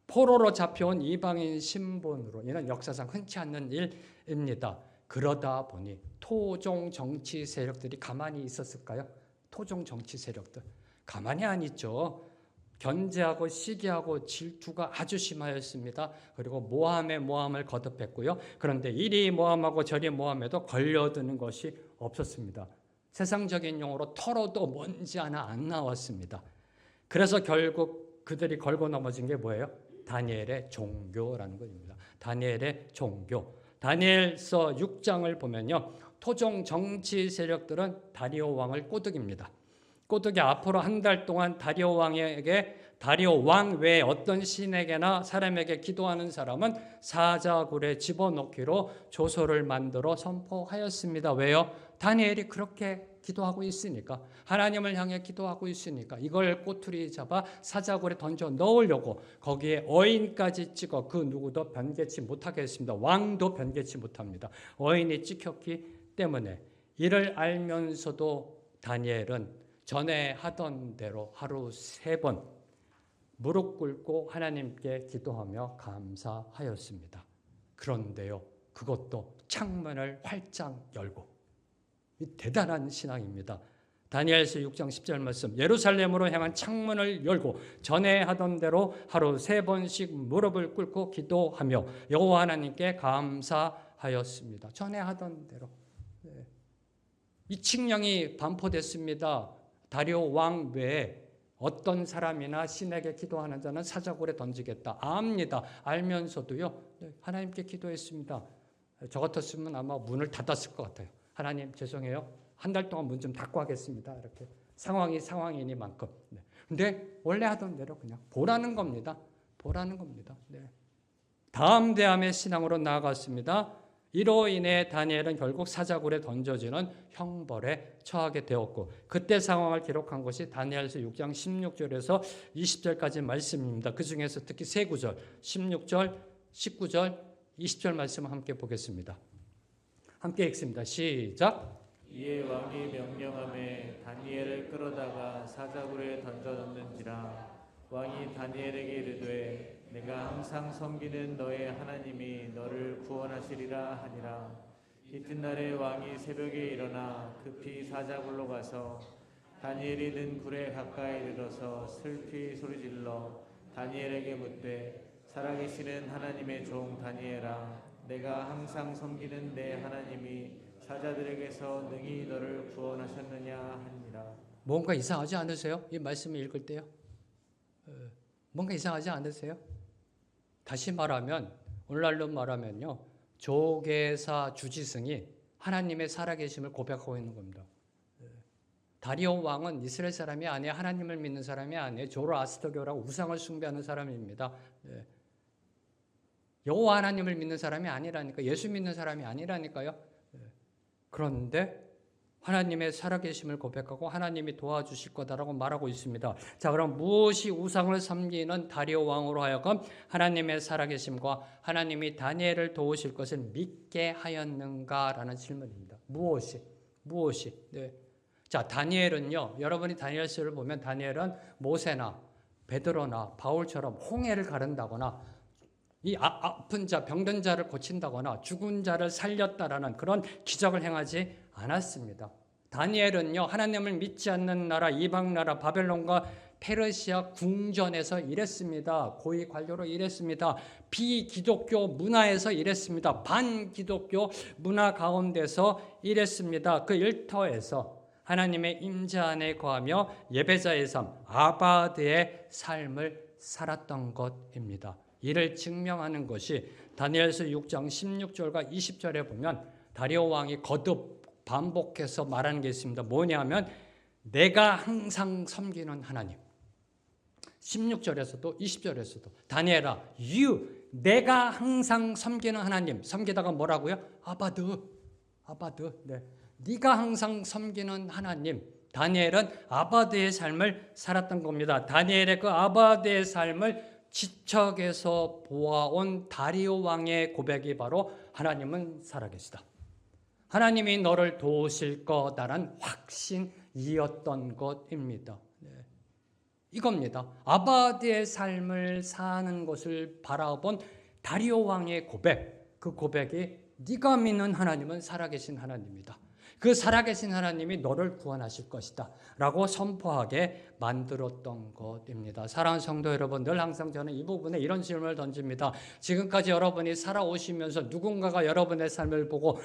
포로로 잡혀온 이방인 신분으로. 이는 역사상 흔치 않는 일입니다. 그러다 보니 토종 정치 세력들이 가만히 있었을까요? 토종 정치 세력들. 가만히 안 있죠. 견제하고 시기하고 질투가 아주 심하였습니다. 그리고 모함에 모함을 거듭했고요. 그런데 이리 모함하고 저리 모함에도 걸려드는 것이 없었습니다. 세상적인 용어로 털어도 먼지 하나 안 나왔습니다. 그래서 결국 그들이 걸고 넘어진 게 뭐예요? 다니엘의 종교라는 것입니다. 다니엘의 종교. 다니엘서 6장을 보면요. 토종 정치 세력들은 다리오 왕을 꼬드깁니다. 꼬드기 앞으로 한 달 동안 다리오 왕 외에 어떤 신에게나 사람에게 기도하는 사람은 사자굴에 집어넣기로 조서를 만들어 선포하였습니다. 왜요? 다니엘이 그렇게 기도하고 있으니까, 하나님을 향해 기도하고 있으니까 이걸 꼬투리 잡아 사자굴에 던져 넣으려고 거기에 어인까지 찍어 그 누구도 변개치 못하게 했습니다. 왕도 변개치 못합니다. 어인이 찍혔기 때문에. 이를 알면서도 다니엘은 전에 하던 대로 하루 3번 무릎 꿇고 하나님께 기도하며 감사하였습니다. 그런데요, 그것도 창문을 활짝 열고. 대단한 신앙입니다. 다니엘서 6장 10절 말씀, 예루살렘으로 향한 창문을 열고 전에 하던 대로 하루 3번씩 무릎을 꿇고 기도하며 여호와 하나님께 감사하였습니다. 전에 하던 대로. 이 칙령이 반포됐습니다. 다리오 왕 외에 어떤 사람이나 신에게 기도하는 자는 사자굴에 던지겠다. 압니다. 알면서도요, 하나님께 기도했습니다. 저 같았으면 아마 문을 닫았을 것 같아요. 하나님 죄송해요. 한 달 동안 문 좀 닫고 하겠습니다. 이렇게 상황이니만큼. 근데 원래 하던 대로 그냥 보라는 겁니다. 보라는 겁니다. 다음 대함의 신앙으로 나아갔습니다. 이로 인해 다니엘은 결국 사자굴에 던져지는 형벌에 처하게 되었고, 그때 상황을 기록한 것이 다니엘서 6장 16절에서 20절까지 말씀입니다. 그 중에서 특히 세 구절, 16절, 19절, 20절 말씀을 함께 보겠습니다. 함께 읽습니다. 시작. 이에 왕이 명령하매 다니엘을 끌어다가 사자굴에 던져놓는지라. 왕이 다니엘에게 이르되 내가 항상 섬기는 너의 하나님이 너를 구원하시리라 하니라. 이튿날에 왕이 새벽에 일어나 급히 사자굴로 가서 다니엘이 는 굴에 가까이 이르러서 슬피 소리질러 다니엘에게 묻되 살아계시는 하나님의 종 다니엘아, 내가 항상 섬기는 내 하나님이 사자들에게서 능히 너를 구원하셨느냐 하니라. 뭔가 이상하지 않으세요? 이 말씀을 읽을 때요. 뭔가 이상하지 않으세요? 다시 말하면, 오늘날로 말하면요, 조계사 주지승이 하나님의 살아계심을 고백하고 있는 겁니다. 다리오 왕은 이스라엘 사람이 아니에요. 하나님을 믿는 사람이 아니에요. 조로아스터교라고 우상을 숭배하는 사람입니다. 여호와 하나님을 믿는 사람이 아니라니까. 예수 믿는 사람이 아니라니까요. 그런데 하나님의 살아계심을 고백하고 하나님이 도와주실 거다라고 말하고 있습니다. 자, 그럼 무엇이 우상을 섬기는 다리오 왕으로 하여금 하나님의 살아계심과 하나님이 다니엘을 도우실 것을 믿게 하였는가라는 질문입니다. 무엇이? 네. 자, 다니엘은요. 여러분이 다니엘서를 보면 다니엘은 모세나 베드로나 바울처럼 홍해를 가른다거나 이 아픈 자, 병든 자를 고친다거나 죽은 자를 살렸다라는 그런 기적을 행하지 않았습니다. 다니엘은요, 하나님을 믿지 않는 나라, 이방 나라, 바벨론과 페르시아 궁전에서 일했습니다. 고위 관료로 일했습니다. 비기독교 문화에서 일했습니다. 반기독교 문화 가운데서 일했습니다. 그 일터에서 하나님의 임재 안에 거하며 예배자의 삶, 아바드의 삶을 살았던 것입니다. 이를 증명하는 것이 다니엘서 6장 16절과 20절에 보면 다리오 왕이 거듭 반복해서 말하는 게 있습니다. 뭐냐면 내가 항상 섬기는 하나님. 16절에서도 20절에서도 다니엘아, 내가 항상 섬기는 하나님. 섬기다가 뭐라고요? 아바드. 네. 네가 항상 섬기는 하나님. 다니엘은 아바드의 삶을 살았던 겁니다. 다니엘의 그 아바드의 삶을 지척에서 보아온 다리오 왕의 고백이 바로 하나님은 살아계시다. 하나님이 너를 도우실 거다라는 확신이었던 것입니다. 네. 이겁니다. 아바드의 삶을 사는 것을 바라본 다리오 왕의 고백. 그 고백이 네가 믿는 하나님은 살아계신 하나님이다. 그 살아계신 하나님이 너를 구원하실 것이다 라고 선포하게 만들었던 것입니다. 사랑하는 성도 여러분, 늘 항상 저는 이 부분에 이런 질문을 던집니다. 지금까지 여러분이 살아오시면서 누군가가 여러분의 삶을 보고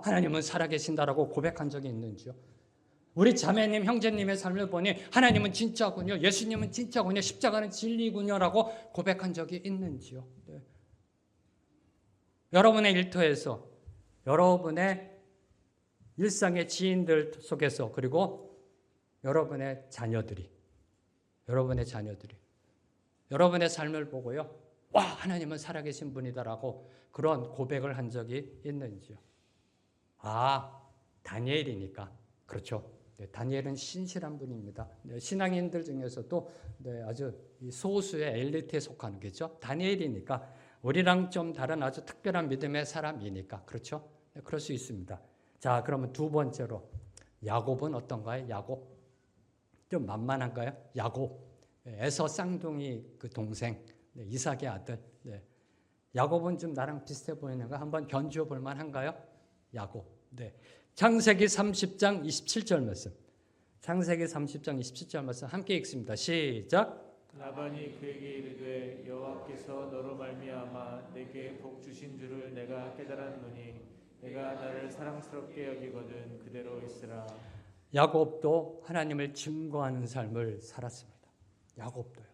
하나님은 살아계신다라고 고백한 적이 있는지요? 우리 자매님, 형제님의 삶을 보니 하나님은 진짜군요, 예수님은 진짜군요, 십자가는 진리군요 라고 고백한 적이 있는지요? 네. 여러분의 일터에서, 여러분의 일상의 지인들 속에서, 그리고 여러분의 자녀들이 여러분의 삶을 보고요, 하나님은 살아계신 분이다라고 그런 고백을 한 적이 있는지요? 다니엘이니까. 그렇죠. 네, 다니엘은 신실한 분입니다. 네, 신앙인들 중에서도 아주 소수의 엘리트에 속하는 거죠. 다니엘이니까 우리랑 좀 다른 아주 특별한 믿음의 사람이니까. 그렇죠. 네, 그럴 수 있습니다. 자, 그러면 두 번째로 야곱은 어떤가요? 야곱 좀 만만한가요? 야곱, 에서 쌍둥이 그 동생, 이삭의 아들. 야곱은 좀 나랑 비슷해 보이는가? 한번 견주어 볼 만한가요? 야곱. 창세기 30장 27절 말씀. 창세기 30장 27절 말씀 함께 읽습니다. 시작. 라반이 그에게 이르되 여호와께서 너로 말미암아 내게 복 주신 줄을 내가 깨달았노니 내가 나를 사랑스럽게 여기거든 그대로 있으라. 야곱도 하나님을 증거하는 삶을 살았습니다. 야곱도요.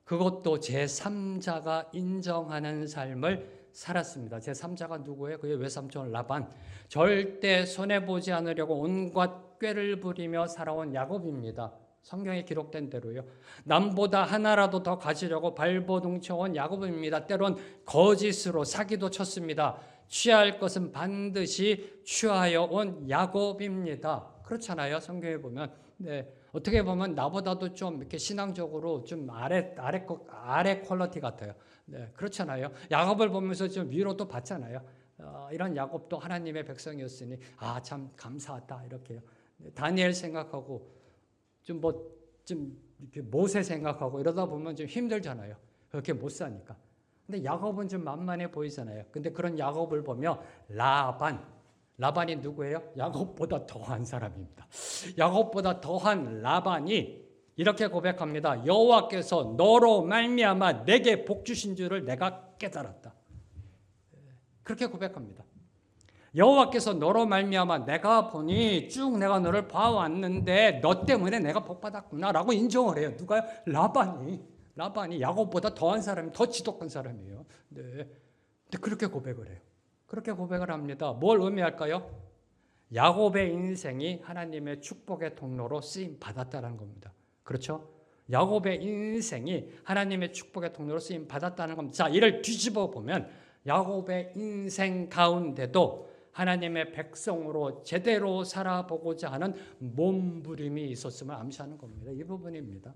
그것도 제3자가 인정하는 삶을 살았습니다. 제3자가 누구예요? 그의 외삼촌 라반. 절대 손해보지 않으려고 온갖 꾀를 부리며 살아온 야곱입니다. 성경에 기록된 대로요. 남보다 하나라도 더 가지려고 발버둥 쳐온 야곱입니다. 때론 거짓으로 사기도 쳤습니다. 취할 것은 반드시 취하여 온 야곱입니다. 그렇잖아요. 성경에 보면. 어떻게 보면 나보다도 좀 이렇게 신앙적으로 좀 아래 퀄리티 같아요. 그렇잖아요. 야곱을 보면서 좀 위로도 받잖아요. 이런 야곱도 하나님의 백성이었으니 참 감사하다 이렇게요. 다니엘 생각하고 좀 이렇게 모세 생각하고 이러다 보면 좀 힘들잖아요. 그렇게 못 사니까. 근데 야곱은 좀 만만해 보이잖아요. 근데 그런 야곱을 보며 라반이 누구예요? 야곱보다 더한 사람입니다. 야곱보다 더한 라반이 이렇게 고백합니다. 여호와께서 너로 말미암아 내게 복 주신 줄을 내가 깨달았다. 그렇게 고백합니다. 여호와께서 너로 말미암아 내가 보니 쭉 내가 너를 봐왔는데 너 때문에 내가 복 받았구나라고 인정을 해요. 누가요? 라반이 야곱보다 더한 사람이 더 지독한 사람이에요. 근데 그렇게 고백을 해요. 그렇게 고백을 합니다. 뭘 의미할까요? 야곱의 인생이 하나님의 축복의 통로로 쓰임 받았다는 겁니다. 그렇죠? 야곱의 인생이 하나님의 축복의 통로로 쓰임 받았다는 겁니다. 자, 이를 뒤집어 보면 야곱의 인생 가운데도 하나님의 백성으로 제대로 살아보고자 하는 몸부림이 있었음을 암시하는 겁니다. 이 부분입니다.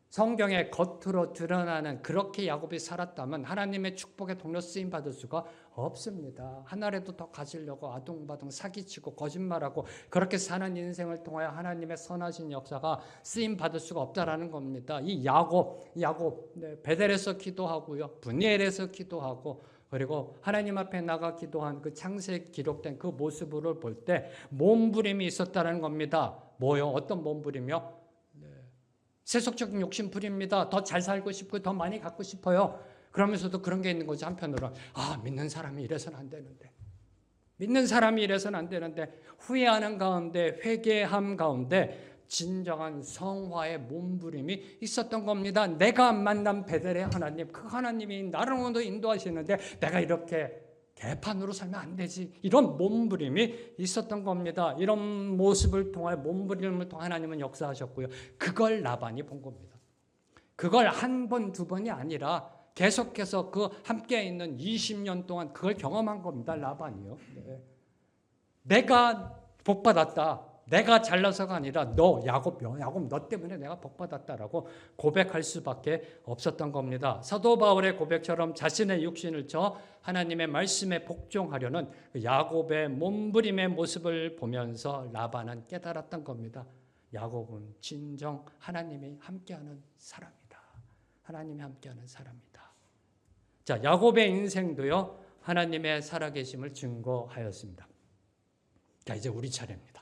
성경에 겉으로 드러나는 그렇게 야곱이 살았다면 하나님의 축복의 통로 쓰임 받을 수가 없습니다. 하나라도 더 가지려고 아둥바둥 사기치고 거짓말하고 그렇게 사는 인생을 통하여 하나님의 선하신 역사가 쓰임 받을 수가 없다라는 겁니다. 이 야곱 베델에서 기도하고요, 분이엘에서 기도하고 그리고 하나님 앞에 나가 기도한 그 창세기 기록된 그 모습을 볼 때 몸부림이 있었다는 겁니다. 뭐요? 어떤 몸부림이요? 세속적인 욕심 부립니다. 더 잘 살고 싶고 더 많이 갖고 싶어요. 그러면서도 그런 게 있는 거죠. 한편으로 믿는 사람이 이래서는 안 되는데, 믿는 사람이 이래서는 안 되는데, 후회하는 가운데 회개함 가운데 진정한 성화의 몸부림이 있었던 겁니다. 내가 만난 베델의 하나님, 그 하나님이 나를 오늘도 인도하시는데 내가 이렇게 개판으로 살면 안 되지. 이런 몸부림이 있었던 겁니다. 이런 모습을 통하여 몸부림을 통해 하나님은 역사하셨고요. 그걸 라반이 본 겁니다. 그걸 한 번, 두 번이 아니라 계속해서 그 함께 있는 20년 동안 그걸 경험한 겁니다. 라반이요. 네. 내가 복받았다. 내가 잘나서가 아니라 야곱 너 때문에 내가 복받았다라고 고백할 수밖에 없었던 겁니다. 사도 바울의 고백처럼 자신의 육신을 쳐 하나님의 말씀에 복종하려는 야곱의 몸부림의 모습을 보면서 라반은 깨달았던 겁니다. 야곱은 진정 하나님이 함께하는 사람이다. 하나님이 함께하는 사람이다. 자, 야곱의 인생도요, 하나님의 살아계심을 증거하였습니다. 자, 이제 우리 차례입니다.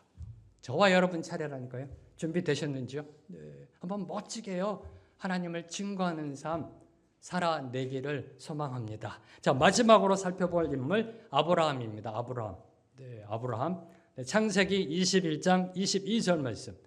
저와 여러분 차례라니까요. 준비되셨는지요? 네. 한번 멋지게요, 하나님을 증거하는 삶 살아내기를 소망합니다. 자, 마지막으로 살펴볼 인물 아브라함입니다. 아브라함. 네, 아브라함. 네, 창세기 21장 22절 말씀.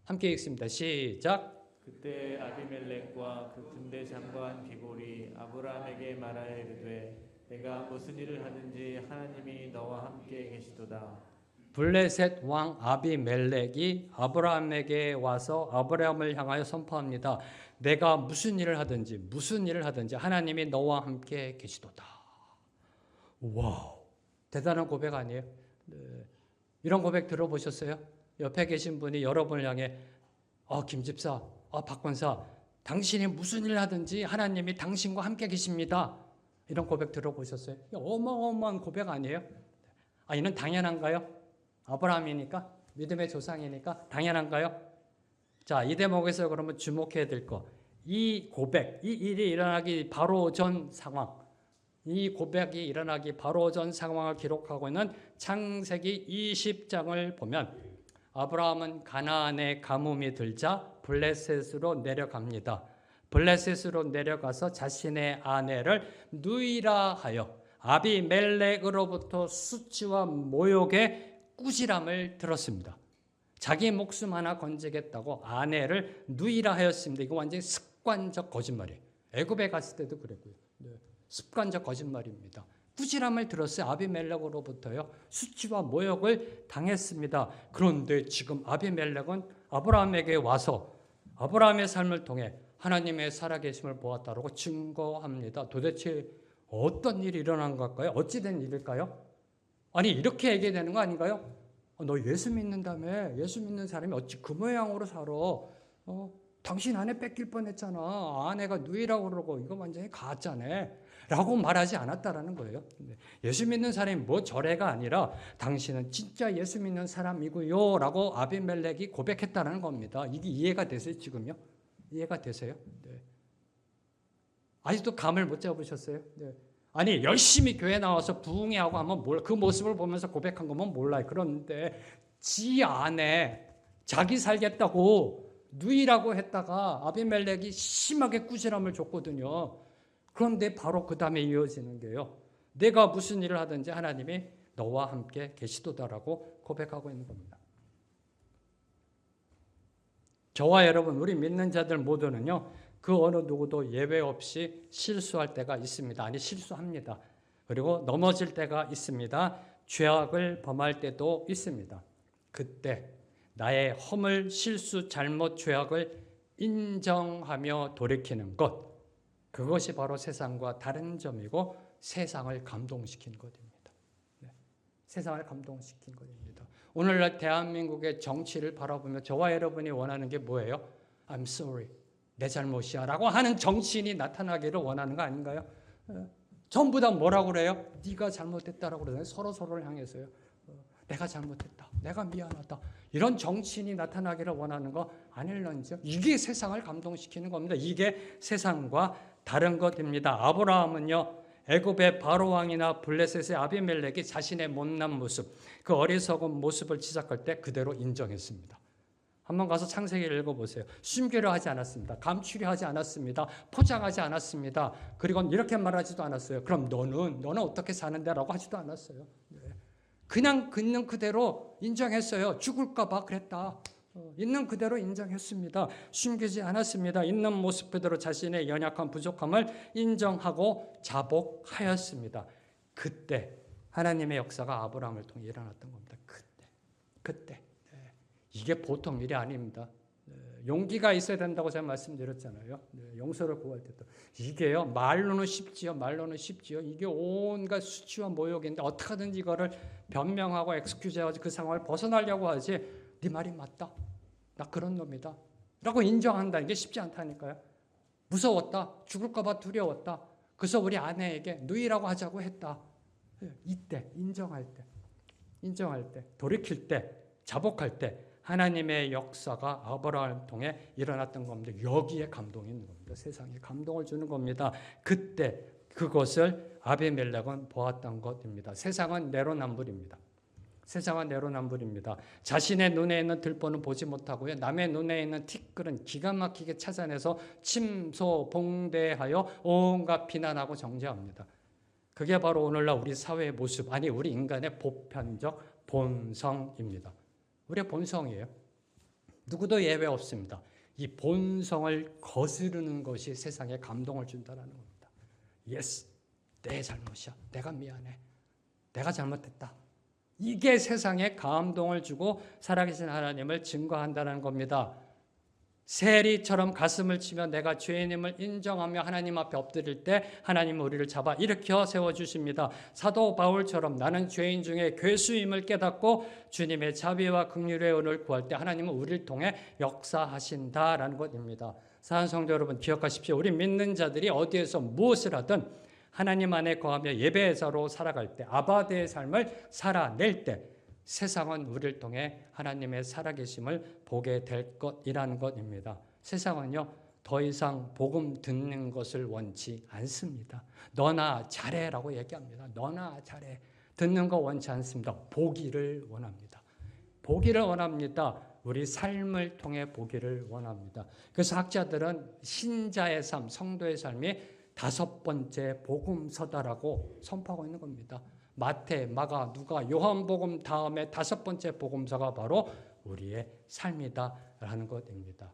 함께 읽습니다. 시작. 그때 아비멜렉과 그 군대 장관 비골이 아브라함에게 말하여 이르되 내가 무슨 일을 하든지 하나님이 너와 함께 계시도다. 블레셋 왕 아비멜렉이 아브라함에게 와서 아브라함을 향하여 선포합니다. 내가 무슨 일을 하든지 하나님이 너와 함께 계시도다. 와우, 대단한 고백 아니에요? 네. 이런 고백 들어보셨어요? 옆에 계신 분이 여러분을 향해 김 집사, 박 권사, 당신이 무슨 일을 하든지 하나님이 당신과 함께 계십니다. 이런 고백 들어보셨어요? 어마어마한 고백 아니에요? 이는 당연한가요? 아브라함이니까, 믿음의 조상이니까 당연한가요? 자, 이 대목에서 그러면 주목해야 될 거, 이 고백, 이 일이 일어나기 바로 전 상황, 이 고백이 일어나기 바로 전 상황을 기록하고 있는 창세기 20장을 보면 아브라함은 가나안에 가뭄이 들자 블레셋으로 내려갑니다. 블레셋으로 내려가서 자신의 아내를 누이라 하여 아비멜렉으로부터 수치와 모욕의 꾸지람을 들었습니다. 자기 목숨 하나 건지겠다고 아내를 누이라 하였습니다. 이거 완전히 습관적 거짓말이에요. 애굽에 갔을 때도 그랬고요. 네. 습관적 거짓말입니다. 꾸지람을 들었어요. 아비멜렉으로부터요. 수치와 모욕을 당했습니다. 그런데 지금 아비멜렉은 아브라함에게 와서 아브라함의 삶을 통해 하나님의 살아계심을 보았다고 증거합니다. 도대체 어떤 일이 일어난 걸까요? 어찌된 일일까요? 이렇게 얘기되는 거 아닌가요? 너 예수 믿는다며? 예수 믿는 사람이 어찌 그 모양으로 살아? 당신 아내 뺏길 뻔했잖아. 아내가 누이라고 그러고 이거 완전히 가짜네. 라고 말하지 않았다라는 거예요. 예수 믿는 사람이 뭐 저래가 아니라 당신은 진짜 예수 믿는 사람이고요. 라고 아비멜렉이 고백했다는 겁니다. 이게 이해가 되세요, 지금요? 이해가 되세요? 네. 아직도 감을 못 잡으셨어요? 네. 열심히 교회 나와서 부흥회하고 하면 그 모습을 보면서 고백한 거면 몰라요. 그런데 지 아내, 자기 살겠다고 누이라고 했다가 아비멜렉이 심하게 꾸지람을 줬거든요. 그런데 바로 그 다음에 이어지는 게요, 내가 무슨 일을 하든지 하나님이 너와 함께 계시도다라고 고백하고 있는 겁니다. 저와 여러분, 우리 믿는 자들 모두는요, 그 어느 누구도 예외 없이 실수할 때가 있습니다. 실수합니다. 그리고 넘어질 때가 있습니다. 죄악을 범할 때도 있습니다. 그때 나의 허물, 실수, 잘못, 죄악을 인정하며 돌이키는 것, 그것이 바로 세상과 다른 점이고 세상을 감동시킨 것입니다. 네. 세상을 감동시킨 것입니다. 오늘날 대한민국의 정치를 바라보며 저와 여러분이 원하는 게 뭐예요? I'm sorry, 내 잘못이야 라고 하는 정치인이 나타나기를 원하는 거 아닌가요? 전부 다 뭐라고 그래요? 네가 잘못했다라고 그러잖아요. 서로를 향해서요. 내가 잘못했다. 내가 미안하다. 이런 정치인이 나타나기를 원하는 거 아닐런지요? 이게 세상을 감동시키는 겁니다. 이게 세상과 다른 것입니다. 아브라함은요, 애굽의 바로왕이나 블레셋의 아비멜렉이 자신의 못난 모습, 그 어리석은 모습을 지적할 때 그대로 인정했습니다. 한번 가서 창세기를 읽어보세요. 숨기려 하지 않았습니다. 감추려 하지 않았습니다. 포장하지 않았습니다. 그리고 이렇게 말하지도 않았어요. 그럼 너는 어떻게 사는데? 라고 하지도 않았어요. 그냥 있는 그대로 인정했어요. 죽을까 봐 그랬다. 있는 그대로 인정했습니다. 숨기지 않았습니다. 있는 모습 그대로 자신의 연약한 부족함을 인정하고 자복하였습니다. 그때 하나님의 역사가 아브라함을 통해 일어났던 겁니다. 그때. 이게 보통 일이 아닙니다. 용기가 있어야 된다고 제가 말씀드렸잖아요. 용서를 구할 때도. 이게요, 말로는 쉽지요. 이게 온갖 수치와 모욕인데 어떻게 하든지 이거를 변명하고 엑스큐즈하고 그 상황을 벗어나려고 하지. 네 말이 맞다. 나 그런 놈이다. 라고 인정한다. 이게 쉽지 않다니까요. 무서웠다. 죽을까 봐 두려웠다. 그래서 우리 아내에게 누이라고 하자고 했다. 이때, 인정할 때, 돌이킬 때, 자복할 때 하나님의 역사가 아브라함을 통해 일어났던 겁니다. 여기에 감동이 있는 겁니다. 세상에 감동을 주는 겁니다. 그때 그것을 아비멜렉은 보았던 것입니다. 세상은 내로남불입니다. 자신의 눈에 있는 들보는 보지 못하고요. 남의 눈에 있는 티끌은 기가 막히게 찾아내서 침소봉대하여 온갖 비난하고 정죄합니다. 그게 바로 오늘날 우리 사회의 모습, 아니 우리 인간의 보편적 본성입니다. 우리의 본성이에요. 누구도 예외 없습니다. 이 본성을 거스르는 것이 세상에 감동을 준다는 겁니다. Yes, 내 잘못이야. 내가 미안해. 내가 잘못했다. 이게 세상에 감동을 주고 살아계신 하나님을 증거한다는 겁니다. 세리처럼 가슴을 치며 내가 죄인임을 인정하며 하나님 앞에 엎드릴 때 하나님은 우리를 잡아 일으켜 세워주십니다. 사도 바울처럼 나는 죄인 중에 괴수임을 깨닫고 주님의 자비와 긍휼의 은혜를 구할 때 하나님은 우리를 통해 역사하신다라는 것입니다. 사랑하는 성도 여러분, 기억하십시오. 우리 믿는 자들이 어디에서 무엇을 하든 하나님 안에 거하며 예배자로 살아갈 때, 아바데의 삶을 살아낼 때 세상은 우리를 통해 하나님의 살아계심을 보게 될 것이라는 것입니다. 세상은요, 더 이상 복음 듣는 것을 원치 않습니다. 너나 잘해라고 얘기합니다. 너나 잘해. 듣는 거 원치 않습니다. 보기를 원합니다. 우리 삶을 통해 보기를 원합니다. 그래서 학자들은 신자의 삶, 성도의 삶이 5번째 복음서다라고 선포하고 있는 겁니다. 마태, 마가, 누가, 요한복음 다음에 5번째 복음서가 바로 우리의 삶이다라는 것입니다.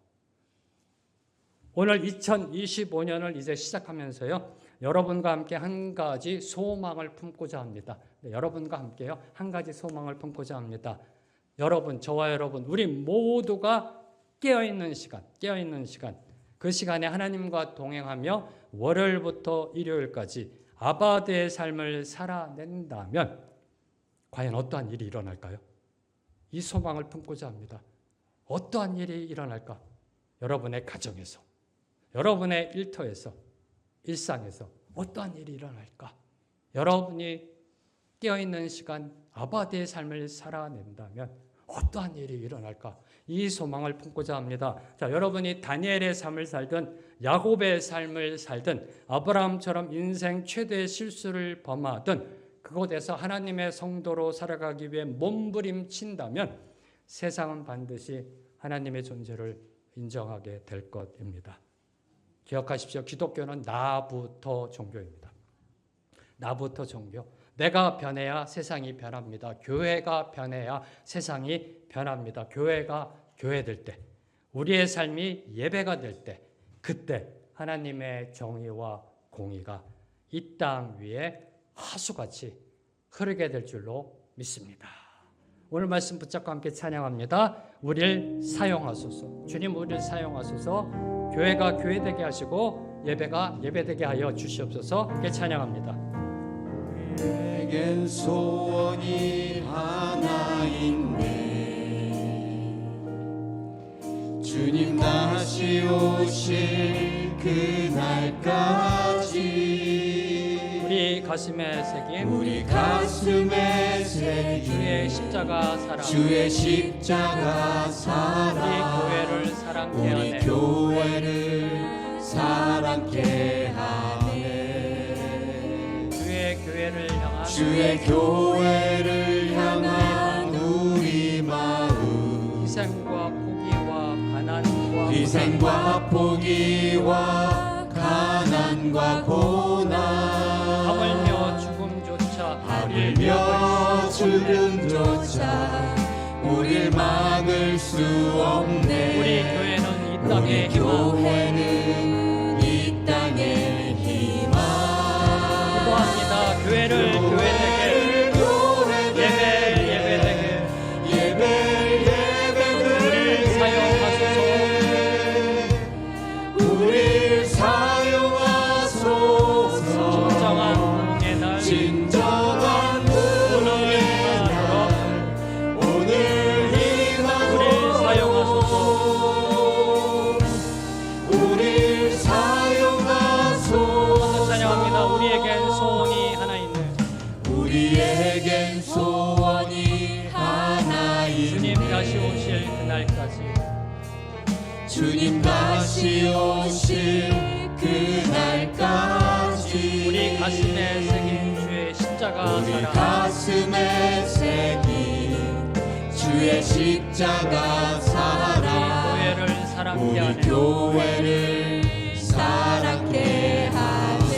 오늘 2025년을 이제 시작하면서요, 여러분과 함께 한 가지 소망을 품고자 합니다. 네, 여러분과 함께요, 한 가지 소망을 품고자 합니다. 여러분, 저와 여러분, 우리 모두가 깨어있는 시간, 그 시간에 하나님과 동행하며 월요일부터 일요일까지 아바데의 삶을 살아낸다면 과연 어떠한 일이 일어날까요? 이 소망을 품고자 합니다. 어떠한 일이 일어날까? 여러분의 가정에서, 여러분의 일터에서, 일상에서 어떠한 일이 일어날까? 여러분이 깨어있는 시간 아바데의 삶을 살아낸다면 어떠한 일이 일어날까? 이 소망을 품고자 합니다. 자, 여러분이 다니엘의 삶을 살든 야곱의 삶을 살든 아브라함처럼 인생 최대의 실수를 범하든 그곳에서 하나님의 성도로 살아가기 위해 몸부림친다면 세상은 반드시 하나님의 존재를 인정하게 될 것입니다. 기억하십시오. 기독교는 나부터 종교입니다. 나부터 종교. 내가 변해야 세상이 변합니다. 교회가 변해야 세상이 변합니다. 교회가 교회될 때, 우리의 삶이 예배가 될 때, 그때 하나님의 정의와 공의가 이 땅 위에 하수같이 흐르게 될 줄로 믿습니다. 오늘 말씀 붙잡고 함께 찬양합니다. 우리를 사용하소서. 주님 우리를 사용하소서. 교회가 교회되게 하시고 예배가 예배되게 하여 주시옵소서. 함께 찬양합니다. 내겐 소원이 하나 있네. 주님 다시 오실 그날까지 우리 가슴에 새긴 우리 가슴에 새긴 주의 십자가 사랑, 주의 십자가 우리 사랑 교회를 사랑케 우리 하네. 교회를 사랑케 하네. 주의 교회를 향한 주의 교회를 향한 우리 마음 희생과 포기와 가난과 희생과 포기와 가난과 고난 하물며 죽음조차 하물며 죽음조차 우릴 막을 수 없네. 우리 교회는 이 땅의 우리 희망, 교회는 이 땅의 희망 기도합니다. 교회를 교회되게, 예배되게, 우리를 사용하소서. 우릴 사용하소서. 진정한 부흥의 날, 진정한 부흥의 날 오늘 우리를 사용하소서. 우릴 사용하소서. 찬양합니다. 우리에겐 소원이 하나 있네. 우리에겐 소원이 하나 주님 있네. 다시 오실 그날까지 주님 다시 오실 그날까지 우리 가슴에 새긴 주의 십자가 우리 사랑, 가슴에 새긴 주의 십자가 사랑 교회를 사랑케 우리 하네. 교회를 사랑케 하네.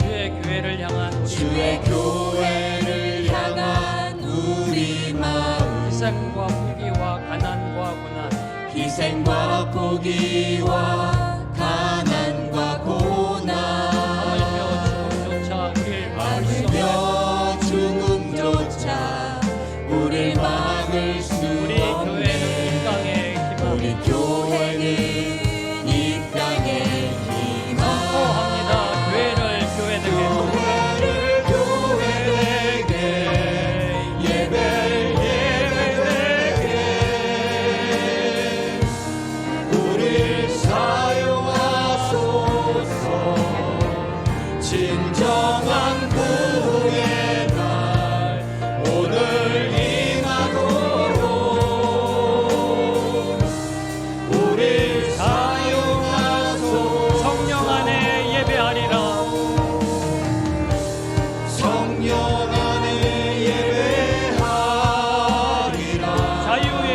주의 교회를 향한 우리 주의 교회를 향한 우리 마음 희생과 포기와 가난과 고난 희생과 포기와 가난과 고난 하물며 죽음조차 우릴 막을 수 없네. 하물며 죽음조차 우릴 막을 수 우리 교회는 이 없네. 땅의 희망, 우리 교회는 이 땅의 희망 선포합니다. 교회를 교회되게, 교회되게 예배되게 우릴 사용하소서. 진정한 부흥의 날 오늘 임하도록 우릴 사용하소서. 성령 안에 예배하리라. 성령 안에 예배하리라. 자유의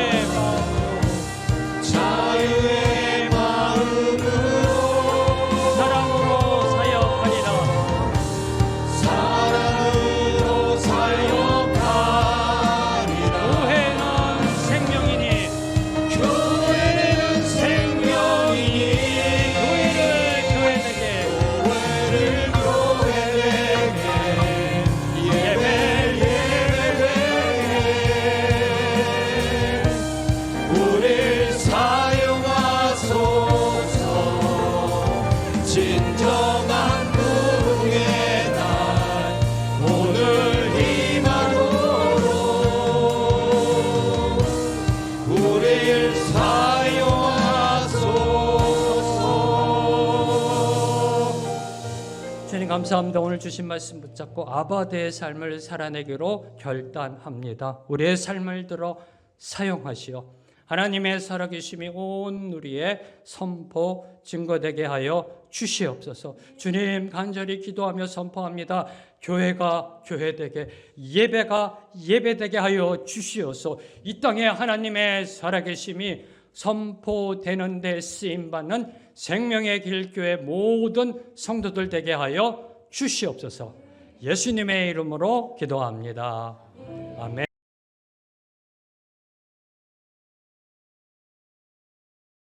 자유의 마음으로 사랑으로 사역하리라. 사랑으로 사역하리라. 교회는 생명이니 교회는 생명이니 교회를 교회되게, 교회를 교회되게 우릴 사용하소서. 진정한 부흥의 날 오늘 임하도록 우릴 사용하소서. 주님 감사합니다. 오늘 주신 말씀 붙잡고 아바데의 삶을 살아내기로 결단합니다. 우리의 삶을 들어 사용하시어 하나님의 살아계심이 온 우리의 선포 증거되게 하여 주시옵소서. 주님 간절히 기도하며 선포합니다. 교회가 교회되게, 예배가 예배되게 하여 주시옵소서. 이 땅에 하나님의 살아계심이 선포되는 데 쓰임받는 생명의 길교회 모든 성도들 되게 하여 주시옵소서. 예수님의 이름으로 기도합니다.